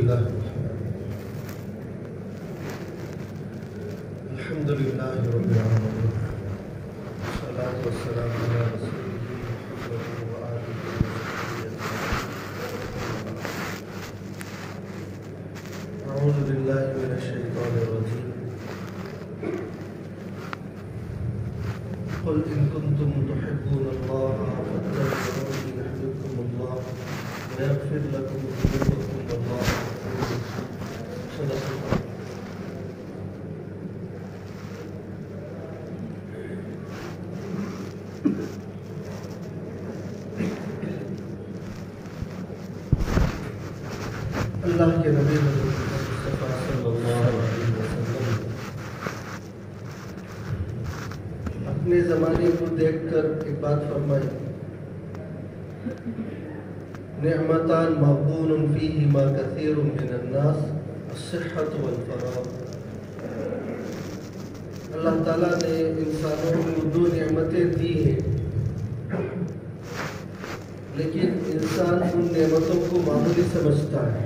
لله الحمد لله رب العالمين والصلاة والسلام على رسوله محمد وآله وصحبه أعوذ بالله من الشيطان الرجيم قل إن كنتم تحبون الله فاتبعوني يحببكم الله ويغفر لكم ذنوبكم والله غفور صدق الله. اللہ کے نبی مصطفیٰ صلی اللہ علیہ وسلم اپنے زمانے کو دیکھ کر ایک بات فرمائی، نعمتان مغبون فیہما کثیر من الناس الصحت والفراغ. اللہ تعالیٰ نے انسانوں کو دو نعمتیں دی ہیں، لیکن انسان ان نعمتوں کو معمولی سمجھتا ہے.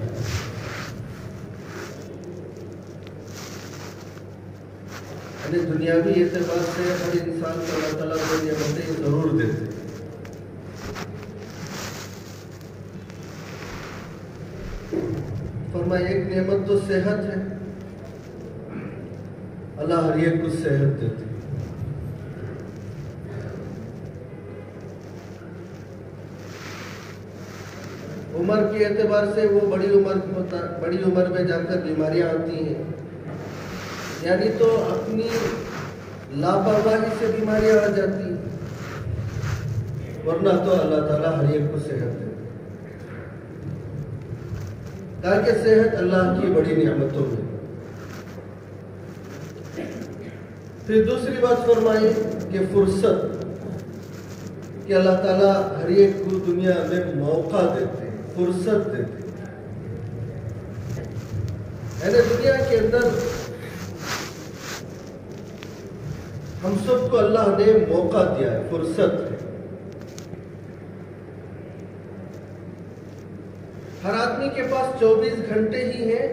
یعنی دنیاوی اعتبار سے ہر انسان کو اللہ تعالیٰ کو نعمتیں ضرور دیتے. فرمایا ایک نعمت تو صحت ہے، اللہ ہر ایک کو صحت دیتے. عمر کے اعتبار سے وہ بڑی عمر میں جا کر بیماریاں آتی ہیں، یعنی تو اپنی لاپرواہی سے بیماریاں آ جاتی ہیں، ورنہ تو اللہ تعالیٰ ہر ایک کو صحت دیتے. تاکہ صحت اللہ کی بڑی نعمتوں میں. پھر دوسری بات فرمائی کہ فرصت، کہ اللہ تعالیٰ ہر ایک کو دنیا میں موقع دیتے ہیں، فرصت دیتے ہیں. یعنی دنیا کے اندر ہم سب کو اللہ نے موقع دیا ہے، فرصت ہے. ہر آدمی کے پاس 24 گھنٹے ہی ہیں.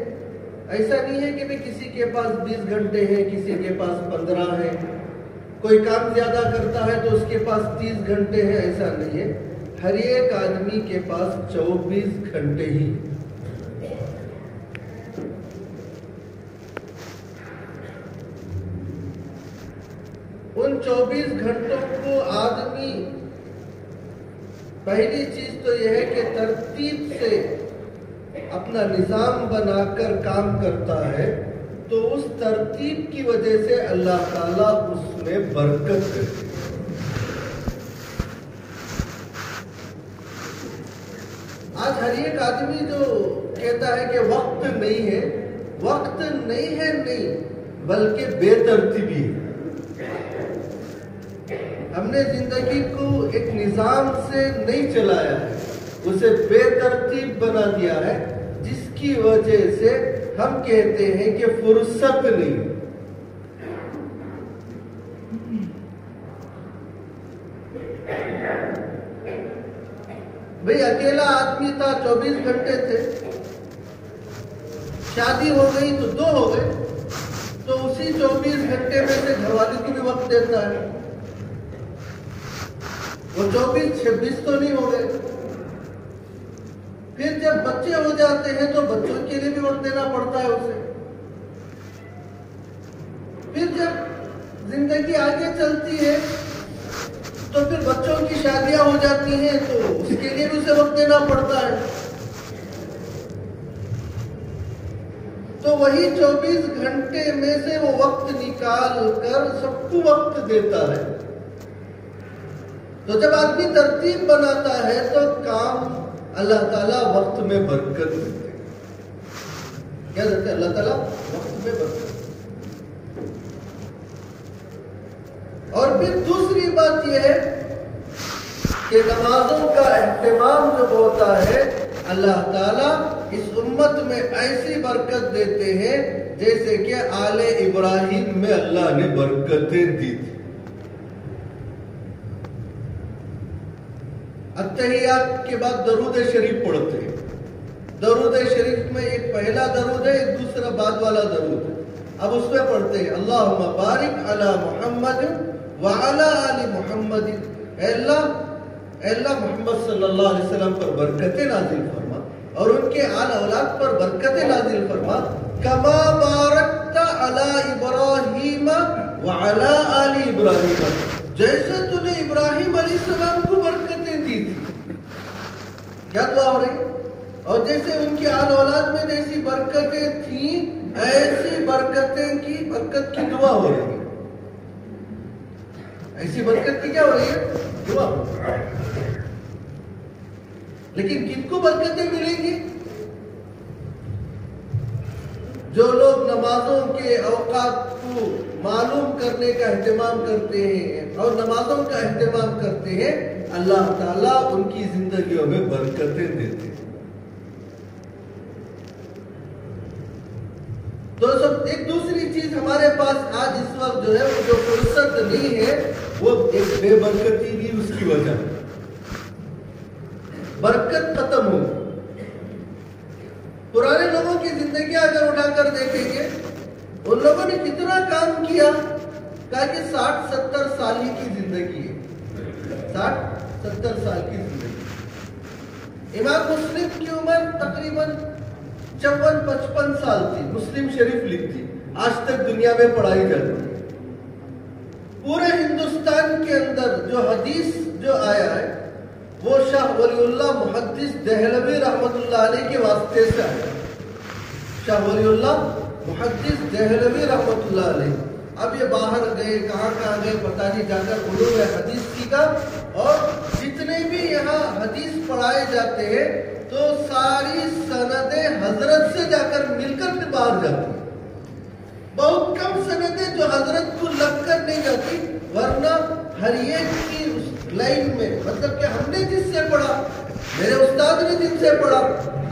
ایسا نہیں ہے کہ کسی کے پاس 20 گھنٹے ہیں، کسی کے پاس 15 ہیں. کوئی کام زیادہ کرتا ہے تو اس کے پاس 30 گھنٹے ہیں، ایسا نہیں ہے. ہر ایک آدمی کے پاس 24 گھنٹے ہی. ان 24 گھنٹوں کو آدمی پہلی چیز تو یہ ہے کہ ترتیب سے اپنا نظام بنا کر کام کرتا ہے، تو اس ترتیب کی وجہ سے اللہ تعالیٰ اس میں برکت کرتے ہیں. آج ہر ایک آدمی جو کہتا ہے کہ وقت نہیں ہے، وقت نہیں ہے نہیں، بلکہ بے ترتیبی ہے. ہم نے زندگی کو ایک نظام سے نہیں چلایا ہے، اسے بے ترتیب بنا دیا ہے، جس کی وجہ سے ہم کہتے ہیں کہ فرصت نہیں. بھئی اکیلا آدمی تھا، 24 گھنٹے تھے، شادی ہو گئی تو 2 ہو گئے، تو اسی 24 گھنٹے میں سے گھر والے کو بھی وقت دیتا ہے. وہ 24-26 تو نہیں ہو گئے. پھر جب بچے ہو جاتے ہیں تو بچوں کے لیے بھی وقت دینا پڑتا ہے اسے. پھر جب زندگی آگے چلتی ہے تو پھر بچوں کی شادیاں ہو جاتی ہیں تو اس کے لیے بھی اسے وقت دینا پڑتا ہے. تو وہی 24 گھنٹے میں سے وہ وقت نکال کر سب کو وقت دیتا ہے. تو جب آدمی ترتیب بناتا ہے تو کام اللہ تعالیٰ وقت میں برکت دیتے ہیں. کیا دیتے ہیں؟ اللہ تعالیٰ وقت میں برکت. اور پھر دوسری بات یہ ہے کہ نمازوں کا اہتمام جب ہوتا ہے، اللہ تعالیٰ اس امت میں ایسی برکت دیتے ہیں جیسے کہ آل ابراہیم میں اللہ نے برکتیں دی تھی. اتحیات کے بعد درود شریف پڑھتے ہیں. درود شریف میں ایک پہلا درود ہے، ایک دوسرا بعد والا درود ہے. اب اس میں پڑھتے ہیں اللہم بارک علی محمد وعلی آل محمد. اے اللہ محمد صلی اللہ علیہ وسلم پر برکتیں نازل فرما اور ان کے آل اولاد پر برکتیں نازل فرما. کما بارکت علی ابراہیم وعلی آل ابراہیم، جیسے تو نے ابراہیم علیہ السلام کو برکتیں دی تھی. کیا دعا ہو رہی؟ اور جیسے ان کی آل اولاد میں جیسی برکتیں تھیں، ایسی برکت کی دعا ہو رہی ہے. ایسی برکت کی کیا ہو رہی ہے؟ دعا. لیکن کن کو برکتیں ملیں گی؟ جو لوگ نمازوں کے اوقات کو معلوم کرنے کا اہتمام کرتے ہیں اور نمازوں کا اہتمام کرتے ہیں، اللہ تعالیٰ ان کی زندگیوں میں برکتیں دیتے ہیں. دوستو، ایک دوسری چیز ہمارے پاس آج اس وقت جو ہے وہ جو فرصت نہیں ہے، وہ ایک بے برکتی بھی اس کی وجہ ہے. برکت ختم ہو. پرانے لوگوں کی زندگیاں اگر اٹھا کر دیکھیں گے، ان لوگوں نے کتنا کام کیا. کہا کہ 60-70 سال کی زندگی ہے. 60-70 سال کی زندگی. امام مسلم کی عمر تقریباً 54-55 سال تھی. مسلم شریف لکھتی، آج تک دنیا میں پڑھائی جاتی ہے. پورے ہندوستان کے اندر جو حدیث جو آیا ہے وہ شاہ ولی اللہ محدث دہلوی رحمت اللہ علیہ کے واسطے سے آیا. شاہ ولی اللہ محدث دہلوی رحمت اللہ علیہ. اب یہ باہر گئے، کہاں گئے پتہ نہیں، جا کر علوم حدیث سیکھا، اور جتنے بھی یہاں حدیث پڑھائے جاتے ہیں تو ساری سندیں حضرت سے جا کر مل کر پھر باہر جاتی ہیں. بہت کم سندیں جو حضرت کو لگ کر نہیں جاتی، ورنہ ہر ایک کی اس لائن میں، مطلب کہ ہم نے جس سے پڑھا، میرے استاد نے جن سے پڑھا،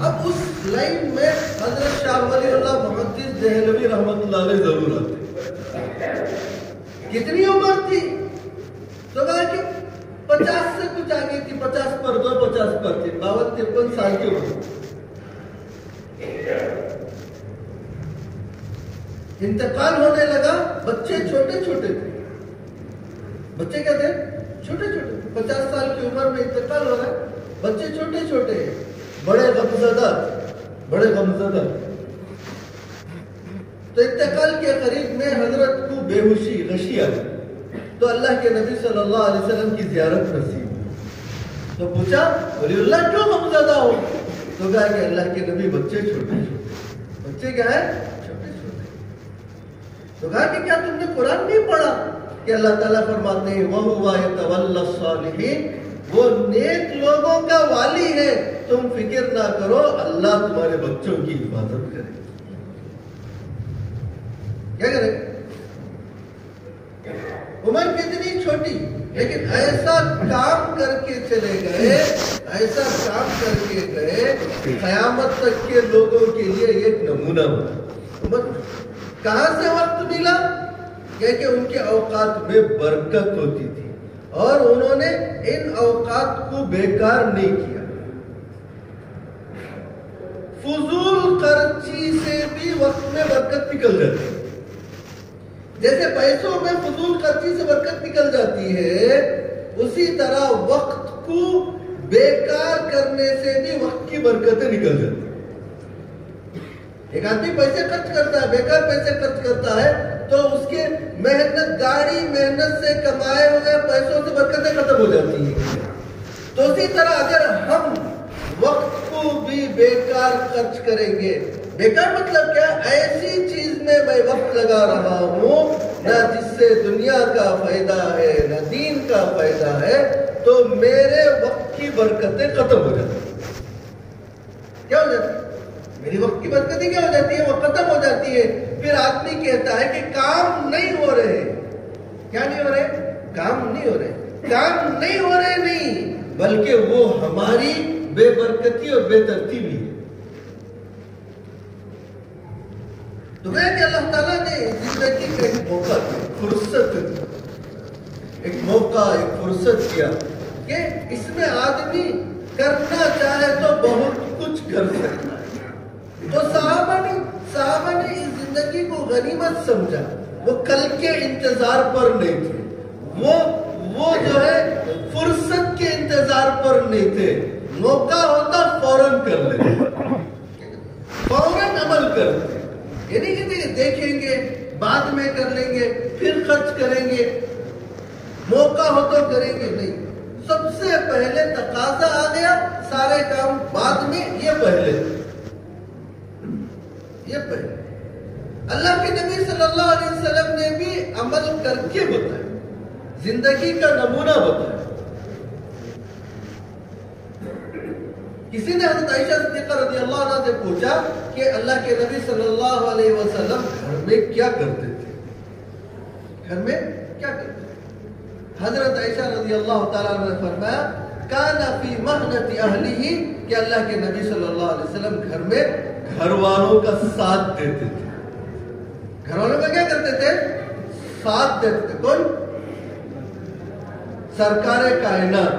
اب اس لائن میں حضرت شاہ ولی اللہ محدث دہلوی رحمت اللہ علیہ ضرور آتے. کتنی عمر تھی؟ تو کہا کہ 50 سے کچھ آگے تھی. 50 پر 2 50 پر تھی. 52-53 سال کی عمر. انتقال ہونے لگا. بچے چھوٹے چھوٹے تھے. بچے کیا تھے؟ چھوٹے چھوٹے. 50 سال کی عمر میں انتقال ہو رہا ہے. بچے چھوٹے چھوٹے ہیں. بڑے غمزدہ. تو انتقال کے قریب میں حضرت کو بے ہوشی غشی آ گئی. تو اللہ کے نبی صلی اللہ علیہ وسلم کی زیارت نصیب ہوئی. تو پوچھا ولی اللہ کیوں غمزدہ ہو؟ تو کہا کہ اللہ کے نبی بچے چھوٹے چھوٹے. بچے کیا ہے؟ چھوٹے چھوٹے. تو کہا کہ کیا تم نے قرآن نہیں پڑھا کہ اللہ تعالیٰ فرماتے ہیں وَهُوَ يَتَوَلَّى الصَّالِحِينَ، وہ نیک لوگوں کا والی ہے، تم فکر نہ کرو، اللہ تمہارے بچوں کی حفاظت کرے. کیا کرے؟ عمر کتنی چھوٹی، لیکن ایسا کام کر کے چلے گئے، ایسا کام کر کے گئے، قیامت تک کے لوگوں کے لیے ایک نمونہ بنا. کہاں سے وقت ملا؟ کہ ان کے اوقات میں برکت ہوتی تھی اور انہوں نے ان اوقات کو بیکار نہیں کیا. فضول خرچی سے بھی وقت میں برکت نکل جاتی ہے. جیسے پیسوں میں فضول خرچی سے برکت نکل جاتی ہے، اسی طرح وقت کو بیکار کرنے سے بھی وقت کی برکتیں نکل جاتی ہیں. ایک آدمی پیسے خرچ کرتا ہے، بیکار پیسے خرچ کرتا ہے، تو اس کے محنت سے کمائے ہوئے پیسوں سے برکتیں ختم ہو جاتی ہیں. تو اسی طرح اگر ہم وقت کو بھی بیکار خرچ کریں گے، بیکار مطلب کیا؟ ایسی چیز میں وقت لگا رہا ہوں نہ جس سے دنیا کا فائدہ ہے نہ دین کا فائدہ ہے، تو میرے وقت کی برکتیں ختم ہو جاتی ہیں. کیا ہو جاتی ہے؟ میری وقت کی برکتیں کیا ہو جاتی ہے؟ وہ ختم ہو جاتی ہے. پھر آدمی کہتا ہے کہ کام نہیں ہو رہے. کیا نہیں ہو رہے؟ کام نہیں ہو رہے. کام نہیں ہو رہے نہیں، بلکہ وہ ہماری بے برکتی اور بے ترتیبی ہے. تو کہ اللہ تعالیٰ نے زندگی کا ایک موقع دیا، فرصت، ایک موقع، ایک فرصت کیا کہ اس میں آدمی کرنا چاہے تو بہت کچھ کر سکتا ہے. وہ صحابہ نے اس زندگی کو غنیمت سمجھا، وہ کل کے انتظار پر نہیں تھے، وہ جو ہے فرصت کے انتظار پر نہیں تھے، موقع ہوتا فوراً کر لیتے، فوراً عمل کرتے، یہ نہیں کہتے کہ دیکھیں گے بعد میں کر لیں گے پھر خرچ کریں گے، موقع ہو تو کریں گے، نہیں، سب سے پہلے تقاضا آ گیا، سارے کام بعد میں، یہ پہلے اللہ کے نبی صلی اللہ علیہ وسلم نے بھی عمل کر کے بتایا، زندگی کا نمونہ بتایا۔ کسی نے حضرت عائشہ صدیقہ رضی اللہ عنہ سے پوچھا کہ اللہ کے نبی صلی اللہ علیہ وسلم گھر میں کیا کرتے تھے، گھر میں کیا کرتے تھے؟ حضرت عائشہ رضی اللہ تعالیٰ عنہ نے فرمایا کان فی محنت اہلہ، کہ اللہ کے نبی صلی اللہ علیہ وسلم گھر میں گھر والوں کا ساتھ دیتے تھے۔ گھر والوں کا کیا کرتے تھے؟ ساتھ دیتے تھے۔ کون؟ سرکار کائنات،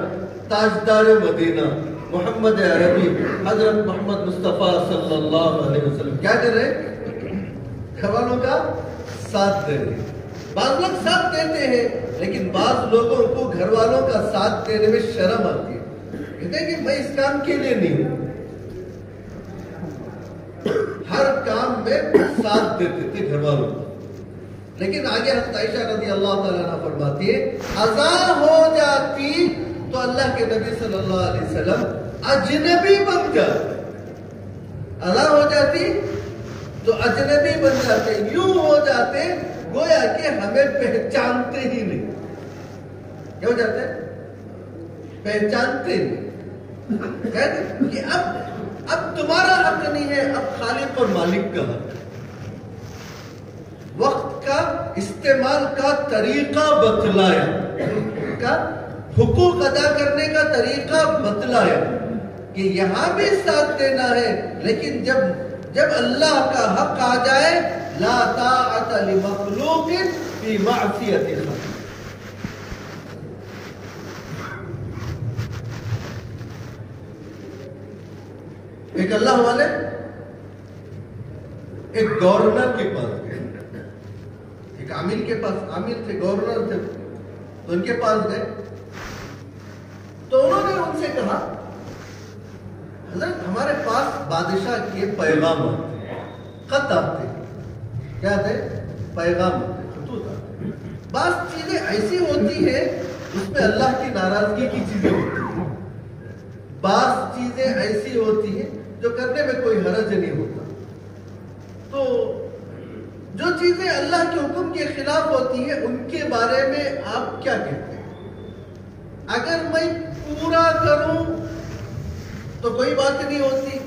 تاجدار مدینہ، محمد عربی، حضرت محمد مصطفیٰ صلی اللہ علیہ وسلم کیا کر رہے ہیں؟ گھر والوں کا ساتھ دے رہے ہیں۔ بعض لوگ ساتھ دیتے ہیں لیکن بعض لوگوں کو گھر والوں کا ساتھ دینے میں شرم آتی ہے، کہتے ہیں کہ میں اس کام کے لیے نہیں ہوں، ہر کام میں ساتھ دیتے تھے گھر والوں کو۔ لیکن آگے حضرت عائشہ رضی اللہ تعالیٰ عنہ فرماتی ہے اذان ہو جاتی تو اللہ کے نبی صلی اللہ علیہ وسلم اجنبی بن جاتے، اذان ہو جاتی تو اجنبی بن جاتے، یوں ہو جاتے گویا کہ ہمیں پہچانتے ہی نہیں۔ کیا ہو جاتے؟ پہچانتے نہیں، کہتے کہ اب تمہارا حق نہیں ہے، اب خالق اور مالک کا حق ہے۔ وقت کا استعمال کا طریقہ بتلایا، کا حقوق ادا کرنے کا طریقہ بتلایا کہ یہاں بھی ساتھ دینا ہے، لیکن جب اللہ کا حق آ جائے لا طاعت لمخلوق فی معصیت الخالق۔ ایک اللہ والے ایک گورنر کے پاس گئے، ایک عامل کے پاس، عامل تھے، گورنر تھے، تو ان کے پاس گئے تو انہوں نے ان سے کہا حضرت ہمارے پاس بادشاہ کے پیغام آتے، خط آتے، کیا تھے؟ پیغام آتے، خطوط آتے۔ بعض چیزیں ایسی ہوتی ہیں اس میں اللہ کی ناراضگی کی چیزیں ہوتی ہیں، بعض چیزیں ایسی ہوتی ہیں جو کرنے میں کوئی حرج نہیں ہوتا۔ تو جو چیزیں اللہ کے حکم کے خلاف ہوتی ہیں ان کے بارے میں آپ کیا کہتے ہیں؟ اگر میں پورا کروں تو کوئی بات نہیں ہوتی،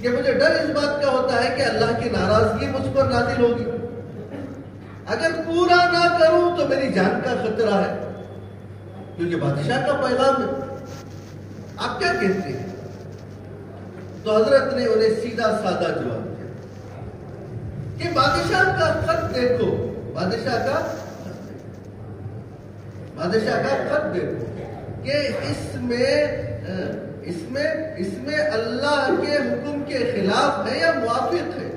کہ مجھے ڈر اس بات کا ہوتا ہے کہ اللہ کی ناراضگی مجھ پر نازل ہوگی، اگر پورا نہ کروں تو میری جان کا خطرہ ہے، کیونکہ بادشاہ کا پیغام ہے۔ آپ کیا کہتے ہیں؟ تو حضرت نے انہیں سیدھا سادہ جواب دیا کہ بادشاہ کا خط دیکھو، بادشاہ کا خط دیکھو کہ اس میں اللہ کے حکم کے خلاف ہے یا موافق ہے؟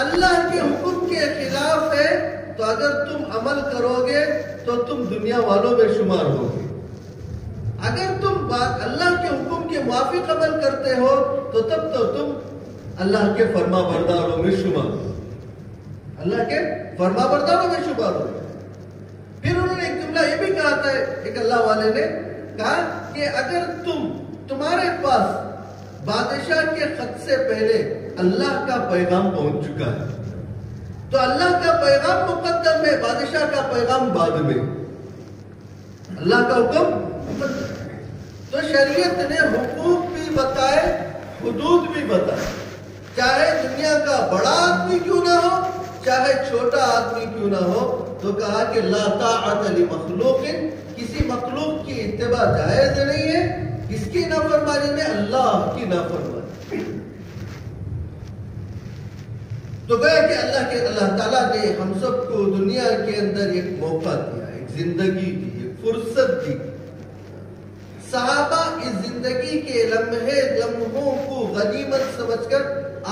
اللہ کے حکم کے خلاف ہے تو اگر تم عمل کرو گے تو تم دنیا والوں میں شمار ہوگے، اگر تم اللہ کے حکم کے موافق عمل کرتے ہو تو تب تو تم اللہ کے فرما برداروں میں شمار ہو، اللہ کے فرما برداروں میں شمار ہو۔ پھر انہوں نے ایک جملہ یہ بھی کہا تھا، ایک اللہ والے نے کہا کہ اگر تمہارے پاس بادشاہ کے خط سے پہلے اللہ کا پیغام پہنچ چکا ہے تو اللہ کا پیغام مقدم ہے، بادشاہ کا پیغام بعد میں، اللہ کا حکم مقدم۔ تو شریعت نے حقوق بھی بتائے، حدود بھی بتائے، چاہے دنیا کا بڑا آدمی کیوں نہ ہو، چاہے چھوٹا آدمی کیوں نہ ہو، تو کہا کہ لا طاعت لمخلوق، کسی مخلوق کی اتباع جائز نہیں ہے، کس کی نافرمانی میں؟ اللہ کی نافرمانی۔ تو گویا کہ اللہ تعالیٰ نے ہم سب کو دنیا کے اندر ایک موقع دیا، ایک زندگی دی، ایک فرصت دی۔ صحابہ اس زندگی کے لمحوں کو غنیمت سمجھ کر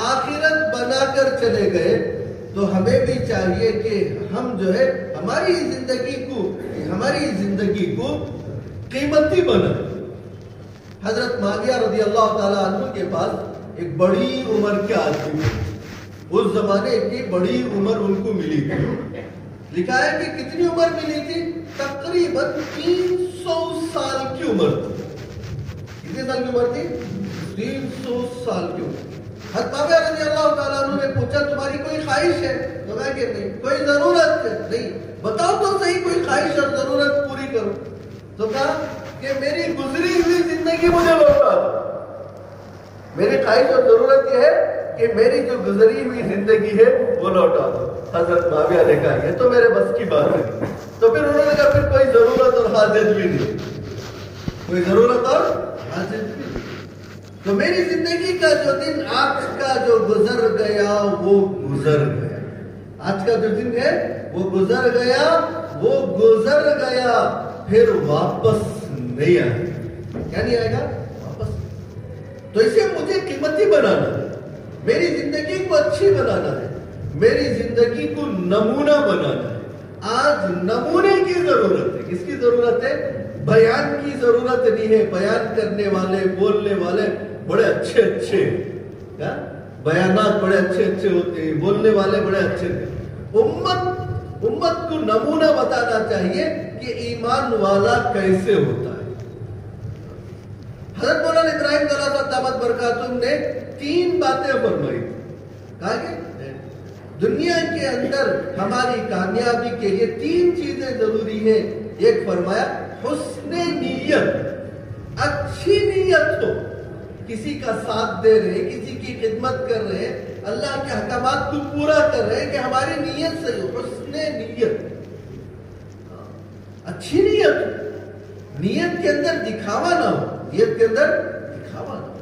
آخرت بنا کر چلے گئے، تو ہمیں بھی چاہیے کہ ہم جو ہے ہماری زندگی کو قیمتی بنا۔ حضرت معاویہ رضی اللہ تعالیٰ عنہ کے پاس ایک بڑی عمر کے آدمی تھے، اس زمانے اتنی بڑی عمر ان کو ملی تھی۔ لکھا ہے کہ کتنی عمر ملی تھی؟ تقریباً 300 سال کی عمر تھی۔ کتنے سال کی عمر تھی؟ 300 سال کی عمر۔ حضرت معاویہ رضی اللہ تعالیٰ عنہ نے پوچھا تمہاری کوئی خواہش ہے؟ تو کہا کہ نہیں۔ کوئی ضرورت ہے؟ نہیں۔ بتاؤ تو صحیح کوئی خواہش اور ضرورت پوری کرو۔ تو کہا کہ میری گزری ہوئی زندگی مجھے لوٹا دو۔ میری خواہش اور ضرورت یہ ہے کہ میری جو گزری ہوئی زندگی ہے وہ لوٹا دو۔ حضرت معاویہ نے کہا یہ تو میرے بس کی بات ہے۔ تو پھر انہوں نے کہا پھر کوئی ضرورت اور حاجت بھی نہیں، کوئی ضرورت اور حاجت بھی نہیں۔ تو میری زندگی کا جو دن آج کا جو گزر گیا وہ گزر گیا، آج کا جو دن ہے وہ گزر گیا، وہ گزر گیا، پھر واپس نہیں آئے گا۔ کیا نہیں آئے گا؟ واپس۔ تو اسے مجھے قیمتی بنانا ہے، میری زندگی کو اچھی بنانا ہے، میری زندگی کو نمونہ بنانا ہے۔ آج نمونے کی ضرورت ہے۔ کس کی ضرورت ہے؟ بیان کی ضرورت نہیں ہے۔ بیان کرنے والے، بولنے والے بڑے اچھے بیانات بڑے اچھے ہوتے ہیں، بولنے والے بڑے اچھے ہیں۔ امت کو نمونہ بتانا چاہیے کہ ایمان والا کیسے ہوتا ہے۔ حضرت مولانا ابراہیم صاحب دامت برکاتہم نے 3 باتیں فرمائی۔ کہا کہ دنیا کے اندر ہماری کامیابی کے لیے 3 چیزیں ضروری ہیں۔ ایک فرمایا حسن نیت، اچھی نیت ہو، کسی کا ساتھ دے رہے، کسی کی خدمت کر رہے، اللہ کے احکامات کو پورا کر رہے کہ ہماری نیت صحیح ہو، حسن نیت، اچھی نیت، نیت کے اندر دکھاوا نہ ہو، نیت کے اندر دکھاوا نہ ہو۔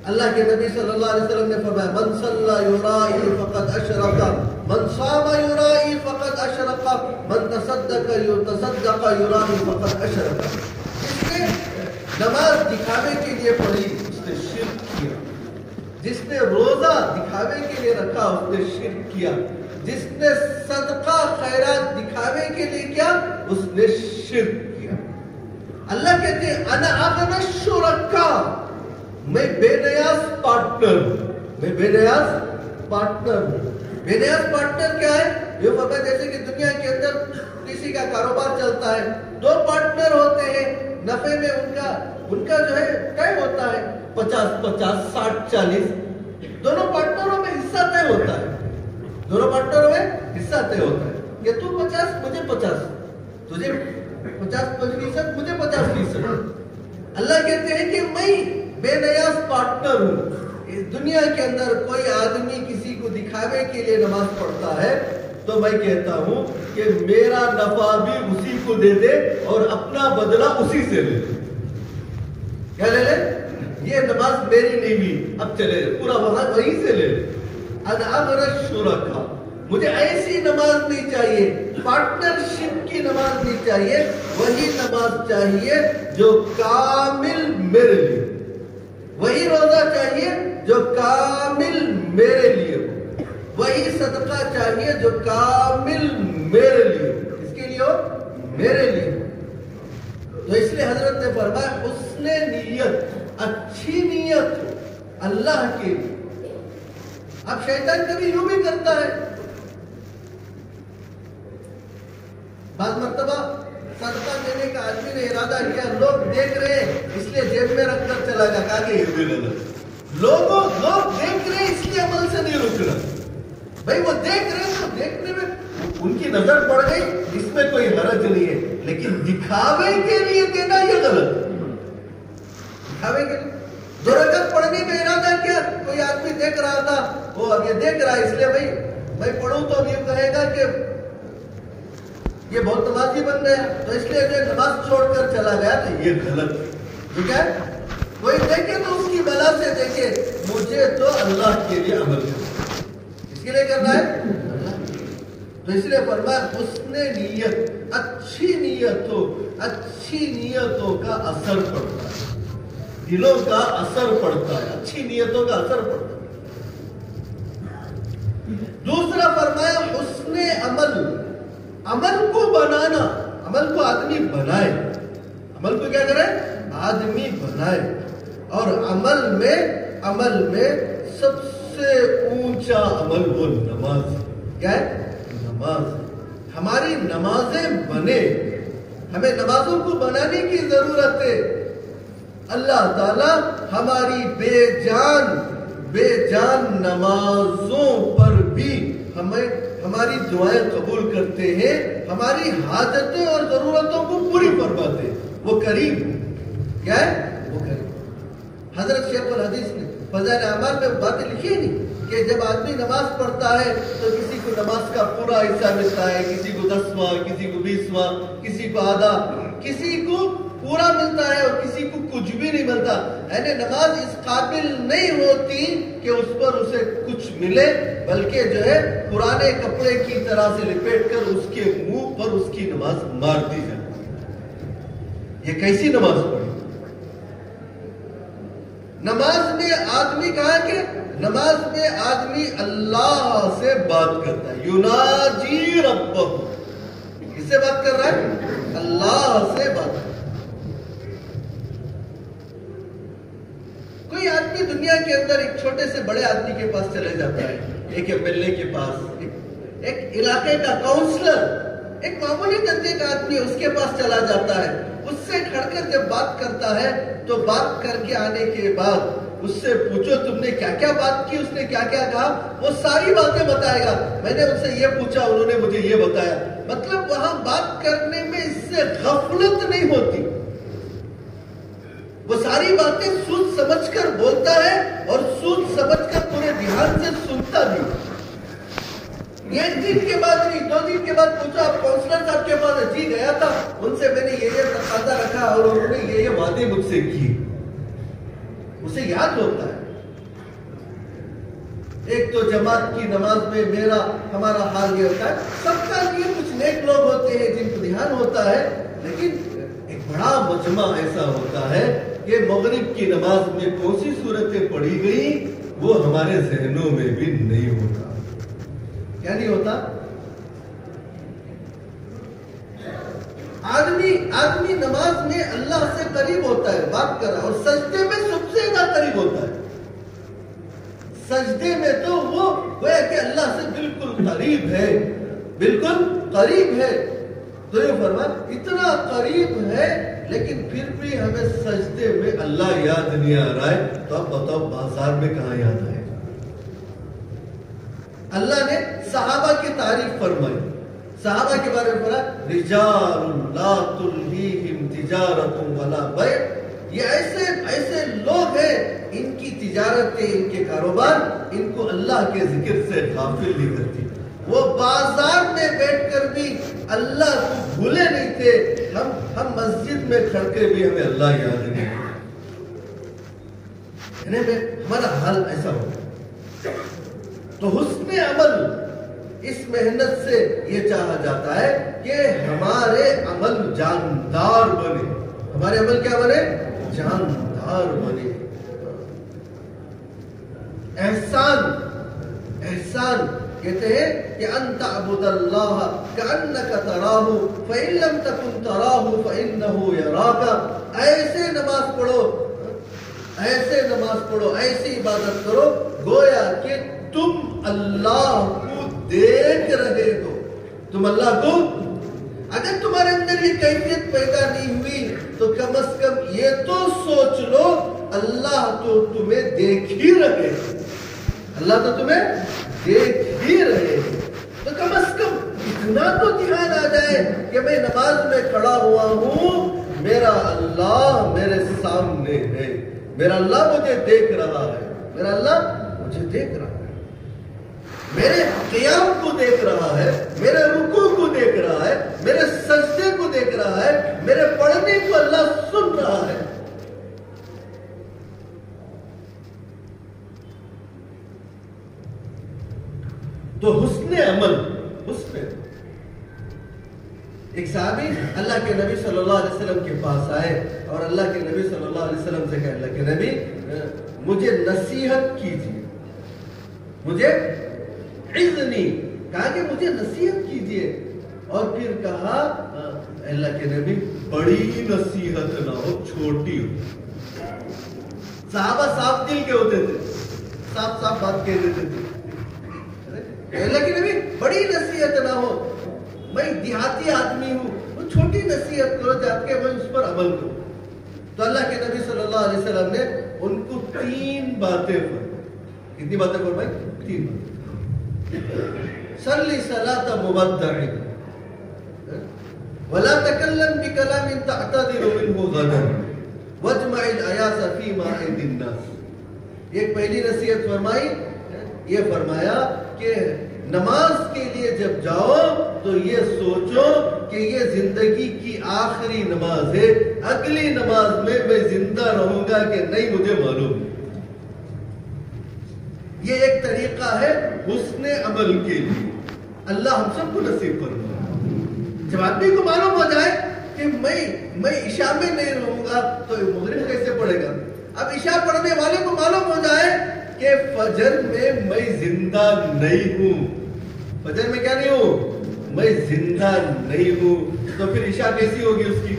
اللہ کے نبی صلی اللہ علیہ وسلم نے فرمایا من صلی یرائی فقد اشرک، من صام یرائی فقد اشرک، من تصدق یرائی فقد اشرک۔ جس نے نماز دکھاوے کے لیے پڑھی اس نے شرک کیا، جس نے روزہ دکھاوے کے لیے رکھا اس نے شرک کیا، جس نے صدقہ خیرات دکھاوے کے لیے کیا اس نے شرک کیا۔ اللہ کہتے ہیں انا اغنی الشرکاء، میں بے نیاز پارٹنر ہوں، میں بے نیاز پارٹنر ہوں۔ بے نیاز پارٹنر کیا ہے؟ یہ فرمایا جیسے کہ دنیا کے اندر کسی کا کاروبار چلتا ہے، 2 پارٹنر ہوتے ہیں، نفع میں ان کا جو ہے طے ہوتا ہے 50-50 60-40، دونوں پارٹنروں میں حصہ طے ہوتا ہے، دونوں پارٹنروں میں حصہ طے ہوتا ہے کہ تو 50 مجھے 50، تجھے 50% مجھے 50%۔ اللہ کہتے ہیں کہ میں بے نیاز پارٹنر ہوں۔ اس دنیا کے اندر کوئی آدمی کسی کو دکھاوے کے لیے نماز پڑھتا ہے تو میں کہتا ہوں کہ میرا نفع بھی اسی کو دے دے اور اپنا بدلہ اسی سے لے لے۔ کیا لے لے؟ یہ نماز میری نہیں ہوئی، اب چلے پورا وہاں وہیں سے لے لے۔ انا اغنی الشرکاء، مجھے ایسی نماز نہیں چاہیے، پارٹنرشپ کی نماز نہیں چاہیے، وہی نماز چاہیے جو کامل میرے لیے، وہی روزہ چاہیے جو کامل میرے لیے ہو، وہی صدقہ چاہیے جو کامل میرے لیے ہو۔ کس کے لیے ہو؟ میرے لیے ہو۔ تو اس لیے حضرت نے فرمایا حسن نیت، اچھی نیت ہو اللہ کے لیے۔ اب شیطان کبھی یوں بھی کرتا ہے، بعض مرتبہ صدقہ دینے کا آدمی نے ارادہ کیا، لوگ دیکھ رہے ہیں اس لیے جیب میں رکھ کر چلا گیا، کہا کہ یہ بھی غلط، لوگ دیکھ رہے ہیں اس لیے عمل سے نہیں رکنا۔ بھائی وہ دیکھ رہے ہیں تو دیکھنے میں ان کی نظر پڑ گئی، اس میں کوئی حرج نہیں ہے، لیکن دکھاوے کے لیے دینا یہ غلط ہے۔ دکھاوے کے لیے 2 رکعت پڑھنے کا ارادہ کیا، کوئی آدمی دیکھ رہا تھا، وہ اب یہ دیکھ رہا ہے اس لیے بھائی میں پڑھوں تو اب یہ کہے گا کہ یہ بہت نمازی بن گیا، تو اس لیے جو نماز چھوڑ کر چلا گیا تو یہ غلط ہے۔ ٹھیک ہے، کوئی دیکھے تو اس کی بلا سے دیکھے، مجھے تو اللہ کے لیے عمل کرنا ہے، اس کے لیے کرنا ہے اللہ۔ تو اس لیے فرمایا حسن نیت، اچھی نیتوں کا اثر پڑتا ہے، دلوں کا اثر پڑتا ہے، اچھی نیتوں کا اثر پڑتا ہے۔ دوسرا فرمایا حسن عمل کو بنانا، عمل کو آدمی بنائے، عمل کو کیا کرے؟ آدمی بنائے۔ اور عمل میں سب سے اونچا عمل وہ نماز، کیا ہے؟ نماز۔ ہماری نمازیں بنے، ہمیں نمازوں کو بنانے کی ضرورت ہے۔ اللہ تعالی ہماری بے جان نمازوں پر بھی ہماری دعائیں قبول کرتے ہیں، ہماری حاجتیں اور ضرورتوں کو پوری فرماتے ہیں۔ وہ کریم کیا ہے؟ وہ کریم۔ حضرت شیخ الحدیث نے فضائل اعمال میں باتیں لکھی نہیں کہ جب آدمی نماز پڑھتا ہے تو کسی کو نماز کا پورا حصہ ملتا ہے، کسی کو 10واں، کسی کو 20واں، کسی کو آدھا، کسی کو پورا ملتا ہے اور کسی کو کچھ بھی نہیں ملتا۔ یعنی نماز اس قابل نہیں ہوتی کہ اس پر اسے کچھ ملے، بلکہ جو ہے پرانے کپڑے کی طرح سے لپیٹ کر اس کے منہ پر اس کی نماز مار دی جائے۔ یہ کیسی نماز پڑھی؟ نماز میں آدمی کہا کہ نماز میں آدمی اللہ سے بات کرتا ہے، یناجی ربہ، کس سے بات کر رہا ہے؟ اللہ سے بات کر رہا ہے۔ کوئی آدمی دنیا کے اندر ایک چھوٹے سے بڑے آدمی کے پاس چلے جاتا ہے، ایک ایم ایل اے کے پاس، ایک علاقے کا کاؤنسلر، ایک معمولی درجے کا آدمی اس کے پاس چلا جاتا ہے، اس سے کھڑ کر جب بات کرتا ہے تو بات کر کے آنے کے بعد اس سے پوچھو تم نے کیا کیا بات کی، اس نے کیا کیا کہا، وہ ساری باتیں بتائے گا۔ میں نے ان سے یہ پوچھا، انہوں نے مجھے یہ بتایا۔ مطلب وہاں بات کرنے میں اس سے غفلت نہیں ہوتی، وہ ساری باتیں سوچ سمجھ کر بولتا ہے اور سوچ سمجھ کر پورے دھیان سے سنتا بھی۔ ایک دن کے بعد نہیں، 2 دن کے بعد پوچھا آپ کاؤنسلر صاحب کے پاس؟ جی گیا تھا، ان سے میں نے یہ تقاضا رکھا اور انہوں نے یہ وعدے مجھ سے کیے۔ اسے یاد ہوتا ہے۔ ایک تو جماعت کی نماز میں ہمارا حال یہ ہوتا ہے، سب کا لیے کچھ نیک لوگ ہوتے ہیں جن کو دھیان ہوتا ہے، لیکن ایک بڑا مجمع ایسا ہوتا ہے کہ مغرب کی نماز میں کون سی صورتیں پڑھی گئی وہ ہمارے ذہنوں میں بھی نہیں ہوتا۔ کیا نہیں ہوتا؟ آدمی نماز میں اللہ سے قریب ہوتا ہے، بات کر رہا ہے، اور سجدے میں سب سے زیادہ قریب ہوتا ہے۔ سجدے میں تو وہ گویا کہ اللہ سے بالکل قریب ہے، بالکل قریب ہے۔ تو یہ فرمایا اتنا قریب ہے لیکن پھر بھی ہمیں سجدے میں اللہ یاد نہیں آ رہا ہے، تو اب بتاؤ بازار میں کہاں یاد آئے؟ اللہ نے صحابہ کی تعریف فرمائی، صحابہ کے بارے میں فرمایا رجال لا تلہیہم تجارت ولا بیع، یہ ایسے لوگ ہیں ان کی تجارتیں، ان کے کاروبار ان کو اللہ کے ذکر سے غافل نہیں کرتی۔ وہ بازار میں بیٹھ کر بھی اللہ کو بھولے نہیں تھے، ہم مسجد میں کھڑ کے بھی ہمیں اللہ یاد نہیں کرتے۔ ہمارا حال ایسا ہو۔ تو حسن عمل اس محنت سے یہ چاہا جاتا ہے کہ ہمارے عمل جاندار بنے، ہمارے عمل کیا بنے؟ جاندار بنے۔ احسان کہتے ہیں کہ انت عبد اللہ کأنک تراہ فإن لم تکن تراہ فإنہ یراک۔ ایسے نماز پڑھو، ایسی عبادت کرو گویا کہ تم اللہ کو دیکھ رہے ہو۔ تم اللہ کو، اگر تمہارے اندر یہ کیفیت پیدا نہیں ہوئی تو کم از کم یہ تو سوچ لو اللہ تو تمہیں دیکھ ہی رہے، اللہ تو تمہیں دیکھ ہی رہے، تو کم از کم اتنا تو دھیان آ جائے کہ میں نماز میں کھڑا ہوا ہوں، میرا اللہ میرے سامنے ہے، میرا اللہ مجھے دیکھ رہا ہے، میرا اللہ مجھے دیکھ رہا ہے، میرے قیام کو دیکھ رہا ہے، میرے رکوع کو دیکھ رہا ہے، میرے سجدے کو دیکھ رہا ہے، میرے پڑھنے کو اللہ سن رہا ہے۔ تو حسن عمل ایک صحابی اللہ کے نبی صلی اللہ علیہ وسلم کے پاس آئے اور اللہ کے نبی صلی اللہ علیہ وسلم سے کہا اللہ کے نبی مجھے نصیحت کیجیے، مجھے اذنی، کہا کہ مجھے نصیحت کیجیے، اور پھر کہا اللہ کے نبی بڑی نصیحت نہ ہو، چھوٹی ہو۔ صحابہ صاف دل کے ہوتے تھے، صاف صاف بات کہہ دیتے تھے، اللہ کے نبی بڑی نصیحت نہ ہو، میں دیہاتی آدمی ہوں، وہ چھوٹی نصیحت کرو جا کے میں اس پر عمل کروں۔ تو اللہ کے نبی صلی اللہ علیہ وسلم نے ان کو 3 باتیں فرمائی۔ کتنی باتیں فرمائی؟ 3 باتیں۔ صلی صلاۃ مبدع ولا تکلم بکلام تعتذر منه غدا واجمع الایاس فی مائد الناس۔ ایک پہلی نصیحت فرمائی، یہ فرمایا کہ نماز کے لیے جب جاؤ تو یہ سوچو کہ یہ زندگی کی آخری نماز ہے، اگلی نماز میں زندہ رہوں گا کہ نہیں مجھے معلوم۔ یہ ایک طریقہ ہے حسن عمل کے لیے، اللہ ہم سب کو نصیب فرمائے۔ جب آدمی کو معلوم ہو جائے کہ میں عشاء میں نہیں رہوں گا تو مغرب کیسے پڑھے گا؟ اب عشاء پڑھنے والے کو معلوم ہو جائے کہ فجر میں زندہ نہیں ہوں، فجر میں کیا نہیں ہوں؟ میں زندہ نہیں ہوں، تو پھر عشاء کیسی ہوگی اس کی؟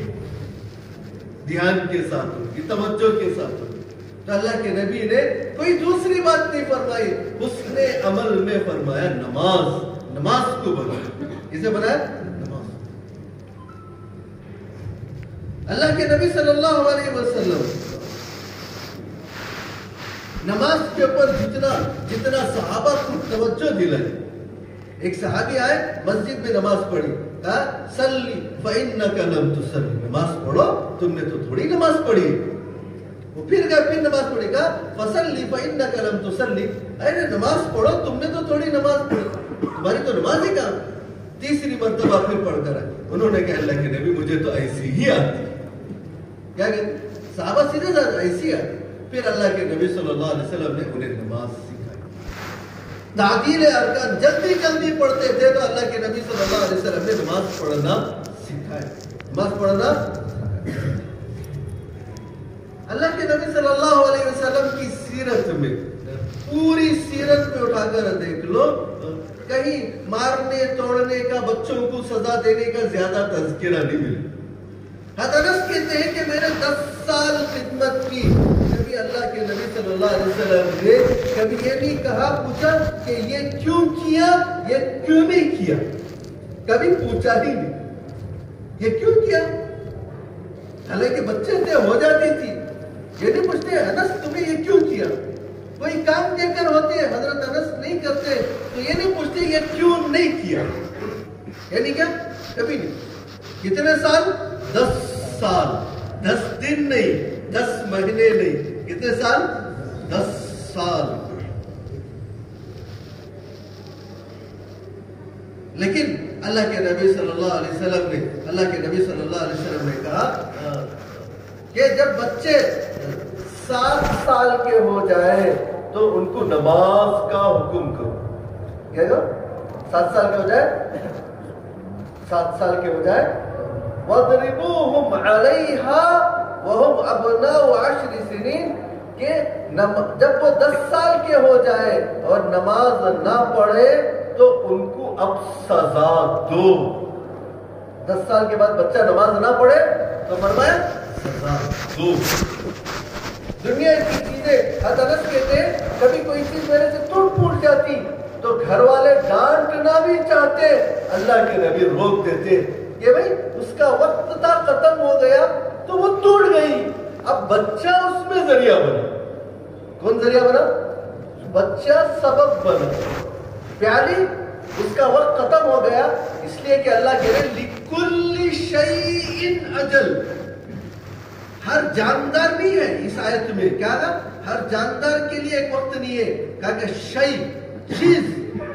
دھیان کے ساتھ ہوگی، توجہ کے ساتھ ہوگی۔ تو اللہ کے نبی نے کوئی دوسری بات نہیں فرمائی، حسن عمل میں فرمایا نماز، نماز کو بنایا۔ کسے بنایا؟ نماز۔ اللہ کے نبی صلی اللہ علیہ وسلم نماز کے اوپر جتنا صحابہ کو توجہ دلائی۔ ایک صحابی آئے، مسجد میں نماز پڑھی، کہا صلی فإنک لم تصلی، نماز پڑھو، تم نے تو تھوڑی نماز پڑھی۔ وہ پھر نماز پڑھی، کہا فصلی فإنک لم تصلی، ارے نماز پڑھو، تم نے تو تھوڑی نماز پڑھی، تمہاری تو نماز ہی کہاں؟ تیسری مرتبہ پھر پڑھ کر آئے، انہوں نے کہا اللہ کے نبی مجھے تو ایسی ہی آتی۔ کیا کہ صحابہ سیدھے ایسی آتی۔ پھر اللہ کے نبی صلی اللہ علیہ وسلم نے انہیں نماز سکھائی، تعدیل ارکان جلدی جلدی پڑھتے تھے، تو اللہ کے نبی صلی اللہ علیہ وسلم نے نماز پڑھنا سکھایا، نماز پڑھنا۔ اللہ کے نبی صلی اللہ علیہ وسلم کی سیرت میں، پوری سیرت میں اٹھا کر دیکھ لو، کہیں مارنے توڑنے کا، بچوں کو سزا دینے کا زیادہ تذکرہ نہیں ملا۔ حضرت کہتے ہیں کہ میں نے 10 سال خدمت کی، کبھی اللہ کے نبی صلی اللہ علیہ وسلم نے کبھی یہ نہیں کہا، پوچھا کہ یہ کیوں کیا، یہ کیوں نہیں کیا، کبھی پوچھا ہی نہیں یہ کیوں کیا۔ حالانکہ بچے سے ہو جاتی تھی، یہ نہیں پوچھتے انس تمہیں یہ کیوں کیا، کوئی کام دے کر ہوتے حضرت انس نہیں کرتے تو یہ نہیں پوچھتے یہ کیوں نہیں کیا، یعنی کیا کبھی نہیں۔ کتنے سال؟ 10 سال، 10 دن نہیں، 10 مہینے نہیں، کتنے سال؟ 10 سال۔ لیکن اللہ کے نبی صلی اللہ علیہ وسلم نے کہا کہ جب بچے 7 سال کے ہو جائے تو ان کو نماز کا حکم کرو۔ کیا جو 7 سال کے ہو جائے، 7 سال کے ہو جائے، وَضْرِبُوهُمْ عَلَيْهَا وَهُمْ أَبْنَاءُ 10 سنين، کہ جب وہ 10 سال کے ہو جائے اور نماز نہ پڑھے تو ان کو اب سزا دو۔ 10 سال کے بعد بچہ نماز نہ پڑھے تو فرمایا سزا دو۔ دنیا کی چیزیں، حضرت کہتے ہیں کبھی کوئی چیز میرے سے ٹوٹ پھوٹ جاتی تو گھر والے ڈانٹنا بھی چاہتے، اللہ کے نبی روک دیتے کہ بھئی اس کا وقت تھا، ختم ہو گیا تو وہ ٹوٹ گئی، اب بچہ اس میں ذریعہ بنا۔ کون ذریعہ بنا؟ بچہ سبب بنا۔ پیالی اس کا وقت ختم ہو گیا، اس لیے کہ اللہ کہہ رہے لِكُلِّ شَيْءٍ أَجَلٌ۔ ہر جاندار نہیں ہے اس آیت میں، کیا کہا؟ ہر جاندار کے لیے ایک وقت نہیں ہے، کہا کہ شیء، چیز،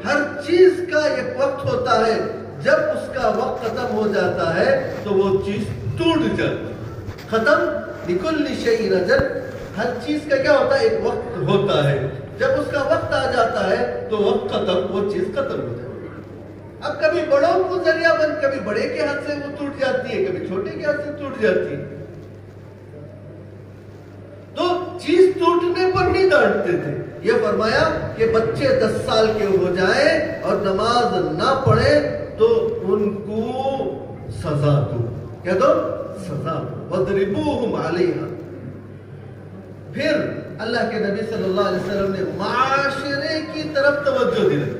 ہر چیز کا ایک وقت ہوتا ہے، جب اس کا وقت ختم ہو جاتا ہے تو وہ چیز ٹوٹ جاتی ہے، ختم۔ لِكُلِّ شَيْءٍ أَجَلٌ، ہر چیز کا کیا ہوتا ہے؟ ایک وقت ہوتا ہے، جب اس کا وقت آ جاتا ہے تو وقت ختم، وہ چیز ختم ہو جاتی ہے۔ اب کبھی بڑوں کو ذریعہ بن، کبھی بڑے کے ہاتھ سے وہ ٹوٹ جاتی ہے، کبھی چھوٹے کے ہاتھ سے ٹوٹ جاتی ہے. تو چیز ٹوٹنے پر نہیں ڈانٹتے تھے. یہ فرمایا کہ بچے 10 سال کے ہو جائیں اور نماز نہ پڑھیں تو ان کو سزا دو. کیا دو؟ سزا دو. وَضْرِبُوهُمْ عَلَيْهَا. پھر اللہ کے نبی صلی اللہ علیہ وسلم نے معاشرے کی طرف توجہ دلائی.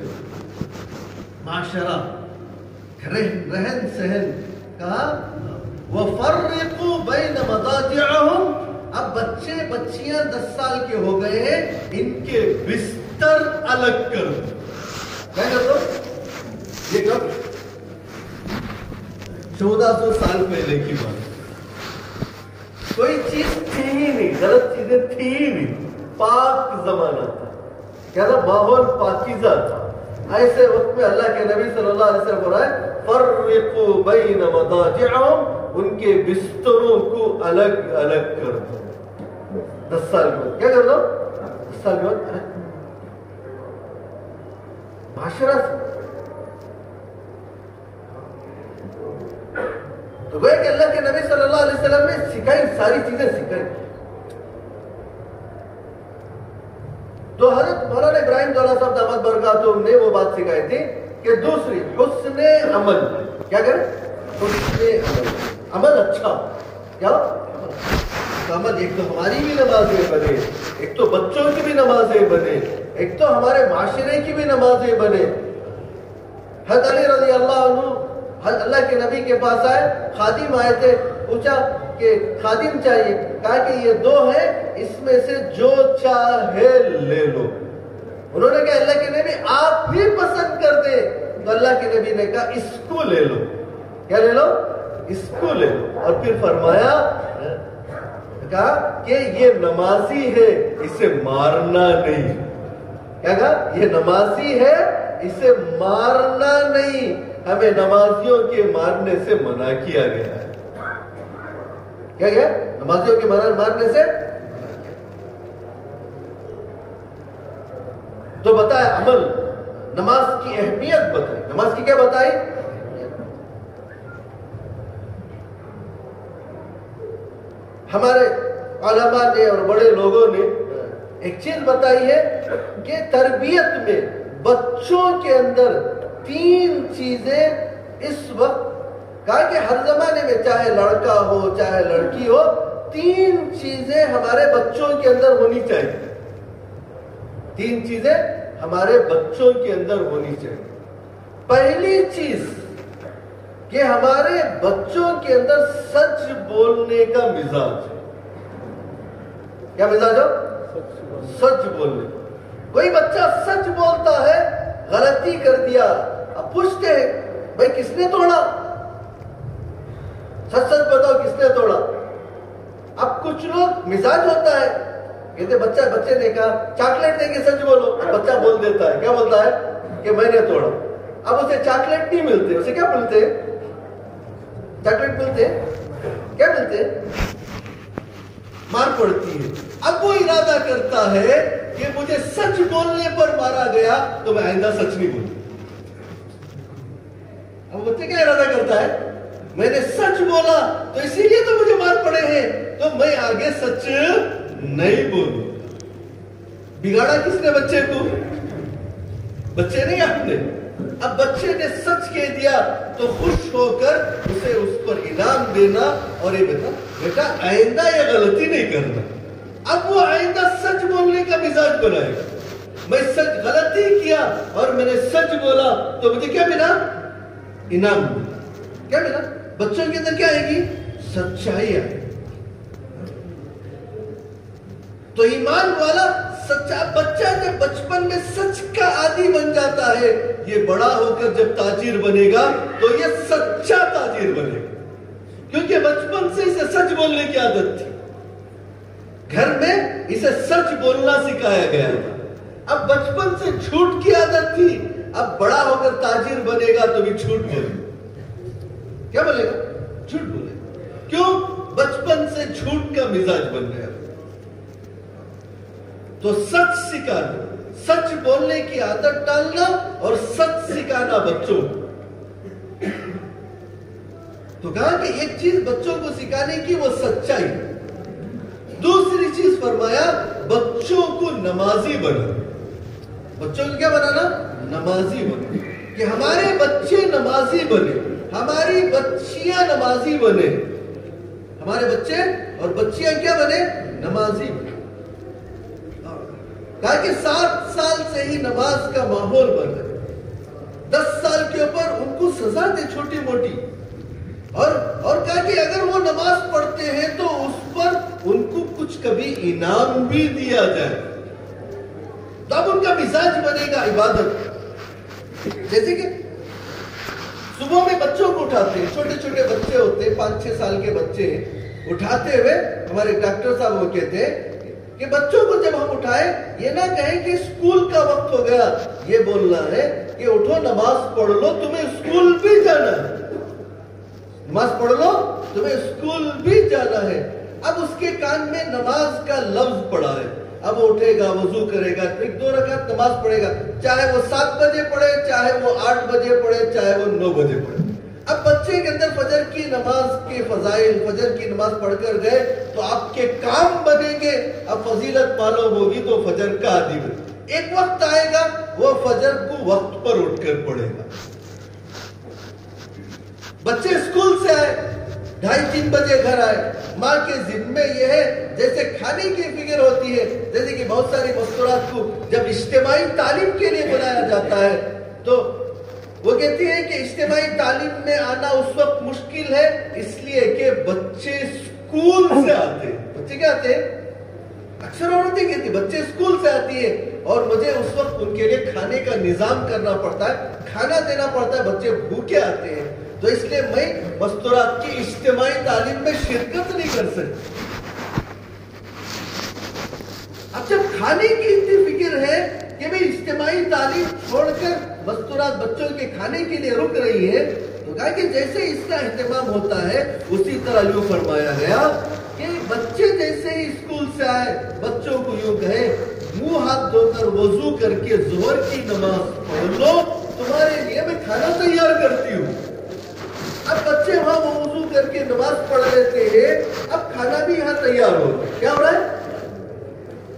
معاشرہ، رہن سہن کہا وَفَرِّقُوا بَيْنَ مَضَاجِعِهِمْ. اب بچے بچیاں 10 سال کے ہو گئے ہیں، ان کے بستر الگ کر دو. کیا کر دو؟ یہ کب؟ 1400 سال پہلے کی بات. کوئی چیز تھی ہی نہیں، غلط چیزیں تھی ہی نہیں، پاک زمانہ تھا. کیا تھا؟ ماحول پاکیزہ تھا. ایسے وقت میں اللہ کے نبی صلی اللہ علیہ وسلم بولا ہے فرقوا بین مضاجعہم، ان کے بستروں کو الگ الگ کر دو. 10 سال کے بعد کیا کر دو؟ 10 سال کے بعد معاشرہ سے. تو گویا کہ اللہ کے نبی صلی اللہ علیہ وسلم نے سکھائی، ساری چیزیں سکھائی. تو حضرت مولانا ابراہیم دولہ صاحب دامت برکاتہ نے وہ بات سکھائی تھی کہ دوسری حسن عمل. کیا کریں؟ حسن عمل. عمل اچھا. کیا عمل؟ ایک تو ہماری بھی نمازیں بنے، ایک تو بچوں کی بھی نمازیں بنے، ایک تو ہمارے معاشرے کی بھی نمازیں بنے. حضرت علی رضی اللہ عنہ اللہ کے نبی کے پاس آئے، خادم آئے تھے، پوچھا کہ خادم چاہیے. کہا کہ یہ 2 ہیں، اس میں سے جو چاہے لے لو. انہوں نے کہا اللہ کے نبی آپ بھی پسند کر دیں. تو اللہ کے نبی نے کہا اس کو لے لو. کیا لے لو؟ اس کو لے لو. اور پھر فرمایا، کہا کہ یہ نمازی ہے، اسے مارنا نہیں. کیا کہا؟ یہ نمازی ہے، اسے مارنا نہیں. ہمیں نمازیوں کے مارنے سے منع کیا گیا ہے. کیا گیا؟ نمازیوں کے مارنے سے. تو بتایا عمل، نماز کی اہمیت بتائی. نماز کی کیا بتائی؟ ہمارے علماء نے اور بڑے لوگوں نے ایک چیز بتائی ہے کہ تربیت میں بچوں کے اندر 3 چیزیں اس وقت، کہا کہ ہر زمانے میں چاہے لڑکا ہو چاہے لڑکی ہو، 3 چیزیں ہمارے بچوں کے اندر ہونی چاہیے. 3 چیزیں ہمارے بچوں کے اندر ہونی چاہیے. پہلی چیز کہ ہمارے بچوں کے اندر سچ بولنے کا مزاج ہے. کیا مزاج ہو؟ سچ بولنے. کوئی بچہ سچ بولتا ہے، غلطی کر دیا، اب پوچھتے ہیں بھائی کس نے توڑا؟ سچ سچ بتاؤ کس نے توڑا؟ اب کچھ لوگ مزاج ہوتا ہے، کہتے بچے نے کہا چاکلیٹ دیں گے، سچ بولو. بچہ بول دیتا ہے، کیا بولتا ہے؟ کہ میں نے توڑا. اب اسے چاکلیٹ نہیں ملتے، اسے کیا ملتے؟ چاکلیٹ ملتے. کیا ملتے؟ مار پڑتی ہے. اب وہ ارادہ کرتا ہے کہ مجھے سچ بولنے پر مارا گیا تو میں آئندہ سچ نہیں بولوں. اب بچے کیا ارادہ کرتا ہے؟ میں نے سچ بولا تو اسی لیے تو مجھے مار پڑے ہیں، تو میں آگے سچ نہیں بولوں. بگاڑا کس نے بچے کو؟ بچے نہیں آپ نے. اب بچے نے سچ کہہ دیا تو خوش ہو کر اسے اس پر انعام دینا اور یہ بیٹا آئندہ یہ غلطی نہیں کرنا. اب وہ آئندہ سچ بولنے کا مزاج بنائے گا. میں سچ غلطی کیا اور میں نے سچ بولا تو مجھے کیا ملا؟ انعام. کیا ملا؟ بچوں کے اندر کیا آئے گی؟ سچائی آئے. تو ایمان والا سچا بچہ جب بچپن میں سچ کا عادی بن جاتا ہے، یہ بڑا ہو کر جب تاجر بنے گا تو یہ سچا تاجر بنے گا، کیونکہ بچپن سے اسے سچ بولنے کی عادت تھی. گھر میں اسے سچ بولنا سکھایا گیا تھا. اب بچپن سے جھوٹ کی عادت تھی، اب بڑا ہو کر تاجر بنے گا تو بھی جھوٹ بولے گا. کیا بولے گا؟ جھوٹ بولے گا. کیوں؟ بچپن سے جھوٹ کا مزاج بن گیا. تو سچ سکھانا، سچ بولنے کی عادت ڈالنا اور سچ سکھانا بچوں. تو کہا کہ ایک چیز بچوں کو سکھانے کی وہ سچائی، دوسری چیز فرمایا بچوں کو نمازی بنا. بچوں کو کیا بنانا؟ نمازی بنا. کہ ہمارے بچے نمازی بنے، ہماری بچیاں نمازی بنے، ہمارے بچے اور بچیاں کیا بنے؟ نمازی بنے. کہا کہ 7 سال سے ہی نماز کا ماحول بن رہا ہے. 10 سال کے اوپر ان کو سزا دے چھوٹی موٹی، اور کہا کہ اگر وہ نماز پڑھتے ہیں تو اس پر ان کو کچھ کبھی انعام بھی دیا جائے، تو اب ان کا مزاج بنے گا عبادت. جیسے کہ صبح میں بچوں کو اٹھاتے ہیں، چھوٹے چھوٹے بچے ہوتے ہیں، 5-6 سال کے بچے اٹھاتے ہوئے ہمارے ڈاکٹر صاحب وہ کہتے ہیں کہ بچوں کو جب ہم اٹھائیں یہ نہ کہیں کہ اسکول کا وقت ہو گیا، یہ بولنا ہے کہ اٹھو نماز پڑھ لو، تمہیں اسکول بھی جانا ہے، نماز پڑھ لو تمہیں اسکول بھی جانا ہے. اب اس کے کان میں نماز کا لفظ پڑا ہے، اب وہ اٹھے گا، وضو کرے گا، 1-2 رکعت نماز پڑھے گا، چاہے وہ 7 بجے پڑھے، چاہے وہ 8 بجے پڑھے، چاہے وہ 9 بجے پڑھے. اب بچے کے اندر فجر کی نماز کے فضائل، فجر کی نماز پڑھ کر گئے تو آپ کے کام بنیں گے. اب فضیلت معلوم ہوگی تو فجر کا عادی بنے. ایک وقت آئے گا وہ فجر کو وقت پر اٹھ کر پڑھے گا. بچے اسکول سے آئے، 2:30-3 بجے گھر آئے، ماں کے ذمے یہ ہے جیسے کھانے کی فکر ہوتی ہے، جیسے کہ بہت ساری مستورات کو جب اجتماعی تعلیم کے لیے بلایا جاتا ہے تو وہ کہتی ہے کہ اجتماعی تعلیم میں آنا اس وقت مشکل ہے اس لیے کہ بچے اسکول سے آتے ہیں. بچے کیا آتے ہیں؟ اکثر عورتیں کہتی ہیں بچے اسکول سے آتی ہے اور مجھے اس وقت ان کے لیے کھانے کا نظام کرنا پڑتا ہے، کھانا دینا پڑتا ہے، بچے بھوکے آتے ہیں، تو اس لیے میں مستورات کی اجتماعی تعلیم میں شرکت نہیں کر سکتی. اب جب کھانے کی اتنی فکر ہے کہ میں اجتماعی تعلیم چھوڑ کر مستورات بچوں کے کھانے کے لیے رک رہی ہے، تو کہا کہ جیسے اس کا اہتمام ہوتا ہے اسی طرح یوں فرمایا گیا کہ بچے جیسے ہی اسکول سے آئے بچوں کو یوں کہے منہ ہاتھ دھو کر وضو کر کے ظہر کی نماز پڑھ لو، تمہارے لیے میں کھانا تیار کرتی ہوں. اب بچے وہاں وضو کر کے نماز پڑھ لیتے ہیں، اب کھانا بھی یہاں تیار ہو. کیا ہو رہا ہے؟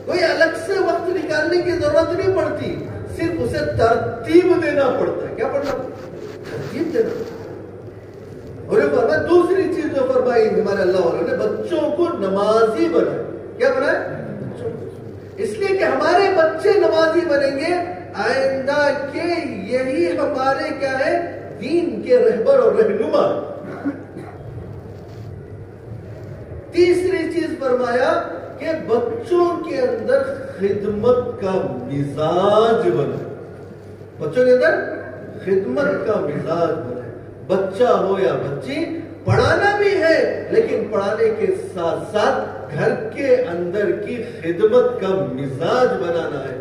کوئی الگ سے وقت نکالنے کی ضرورت نہیں پڑتی، صرف اسے ترتیب دینا پڑتا ہے. کیا پڑھنا؟ ترتیب دینا. اور یہ فرمایا دوسری چیز جو فرمائی ہمارے اللہ والوں نے بچوں کو نمازی بنائے. کیا بنائے؟ اس لیے کہ ہمارے بچے نمازی بنیں گے آئندہ کے یہی ہمارے کیا ہے؟ دین کے رہبر اور رہنما. تیسری چیز فرمایا کہ بچوں کے اندر خدمت کا مزاج بنے. بچوں کے اندر خدمت کا مزاج بنے. بچہ ہو یا بچی، پڑھانا بھی ہے لیکن پڑھانے کے ساتھ ساتھ گھر کے اندر کی خدمت کا مزاج بنانا ہے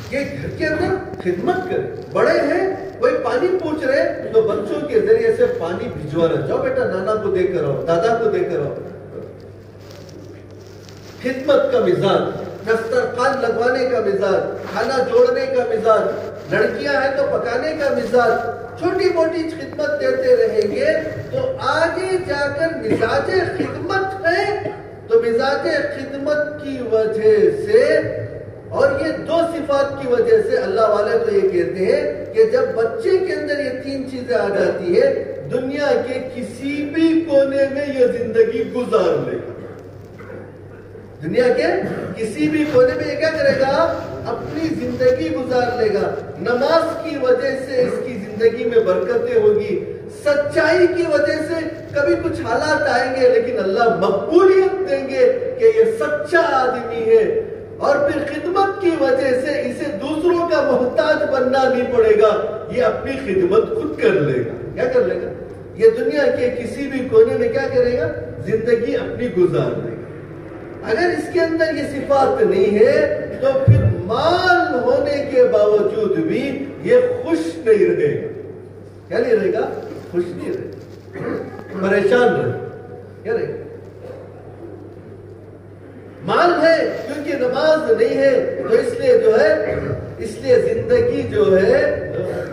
کہ گھر کے اندر خدمت کرے. بڑے ہیں کوئی پانی پوچھ رہے تو بچوں کے ذریعے سے پانی بھجوانا، جاؤ بیٹا نانا کو دے کر آؤ، دادا کو دے کر آؤ. خدمت کا مزاج، دسترخوان لگوانے کا مزاج، کھانا جوڑنے کا مزاج، لڑکیاں ہیں تو پکانے کا مزاج. چھوٹی موٹی خدمت دیتے رہیں گے تو آگے جا کر مزاج خدمت ہے تو مزاج خدمت کی وجہ سے اور یہ 2 صفات کی وجہ سے اللہ والے تو یہ کہتے ہیں کہ جب بچے کے اندر یہ 3 چیزیں آ جاتی ہے دنیا کے کسی بھی کونے میں یہ زندگی گزار لے گا. دنیا کے کسی بھی کونے میں یہ کیا کرے گا؟ اپنی زندگی گزار لے گا. نماز کی وجہ سے اس کی زندگی میں برکتیں ہوگی، سچائی کی وجہ سے کبھی کچھ حالات آئیں گے لیکن اللہ مقبولیت دیں گے کہ یہ سچا آدمی ہے، اور پھر خدمت کی وجہ سے اسے دوسروں کا محتاج بننا نہیں پڑے گا، یہ اپنی خدمت خود کر لے گا. کیا کر لے گا؟ یہ دنیا کے کسی بھی کونے میں کیا کرے گا؟ زندگی اپنی گزار لے گا. اگر اس کے اندر یہ صفات نہیں ہے تو پھر مال ہونے کے باوجود بھی یہ خوش نہیں رہے گا. کیا نہیں رہے گا؟ خوش نہیں رہے گا، پریشان رہے گا. کیا رہے گا؟ مال ہے کیونکہ نماز نہیں ہے تو اس لیے زندگی جو ہے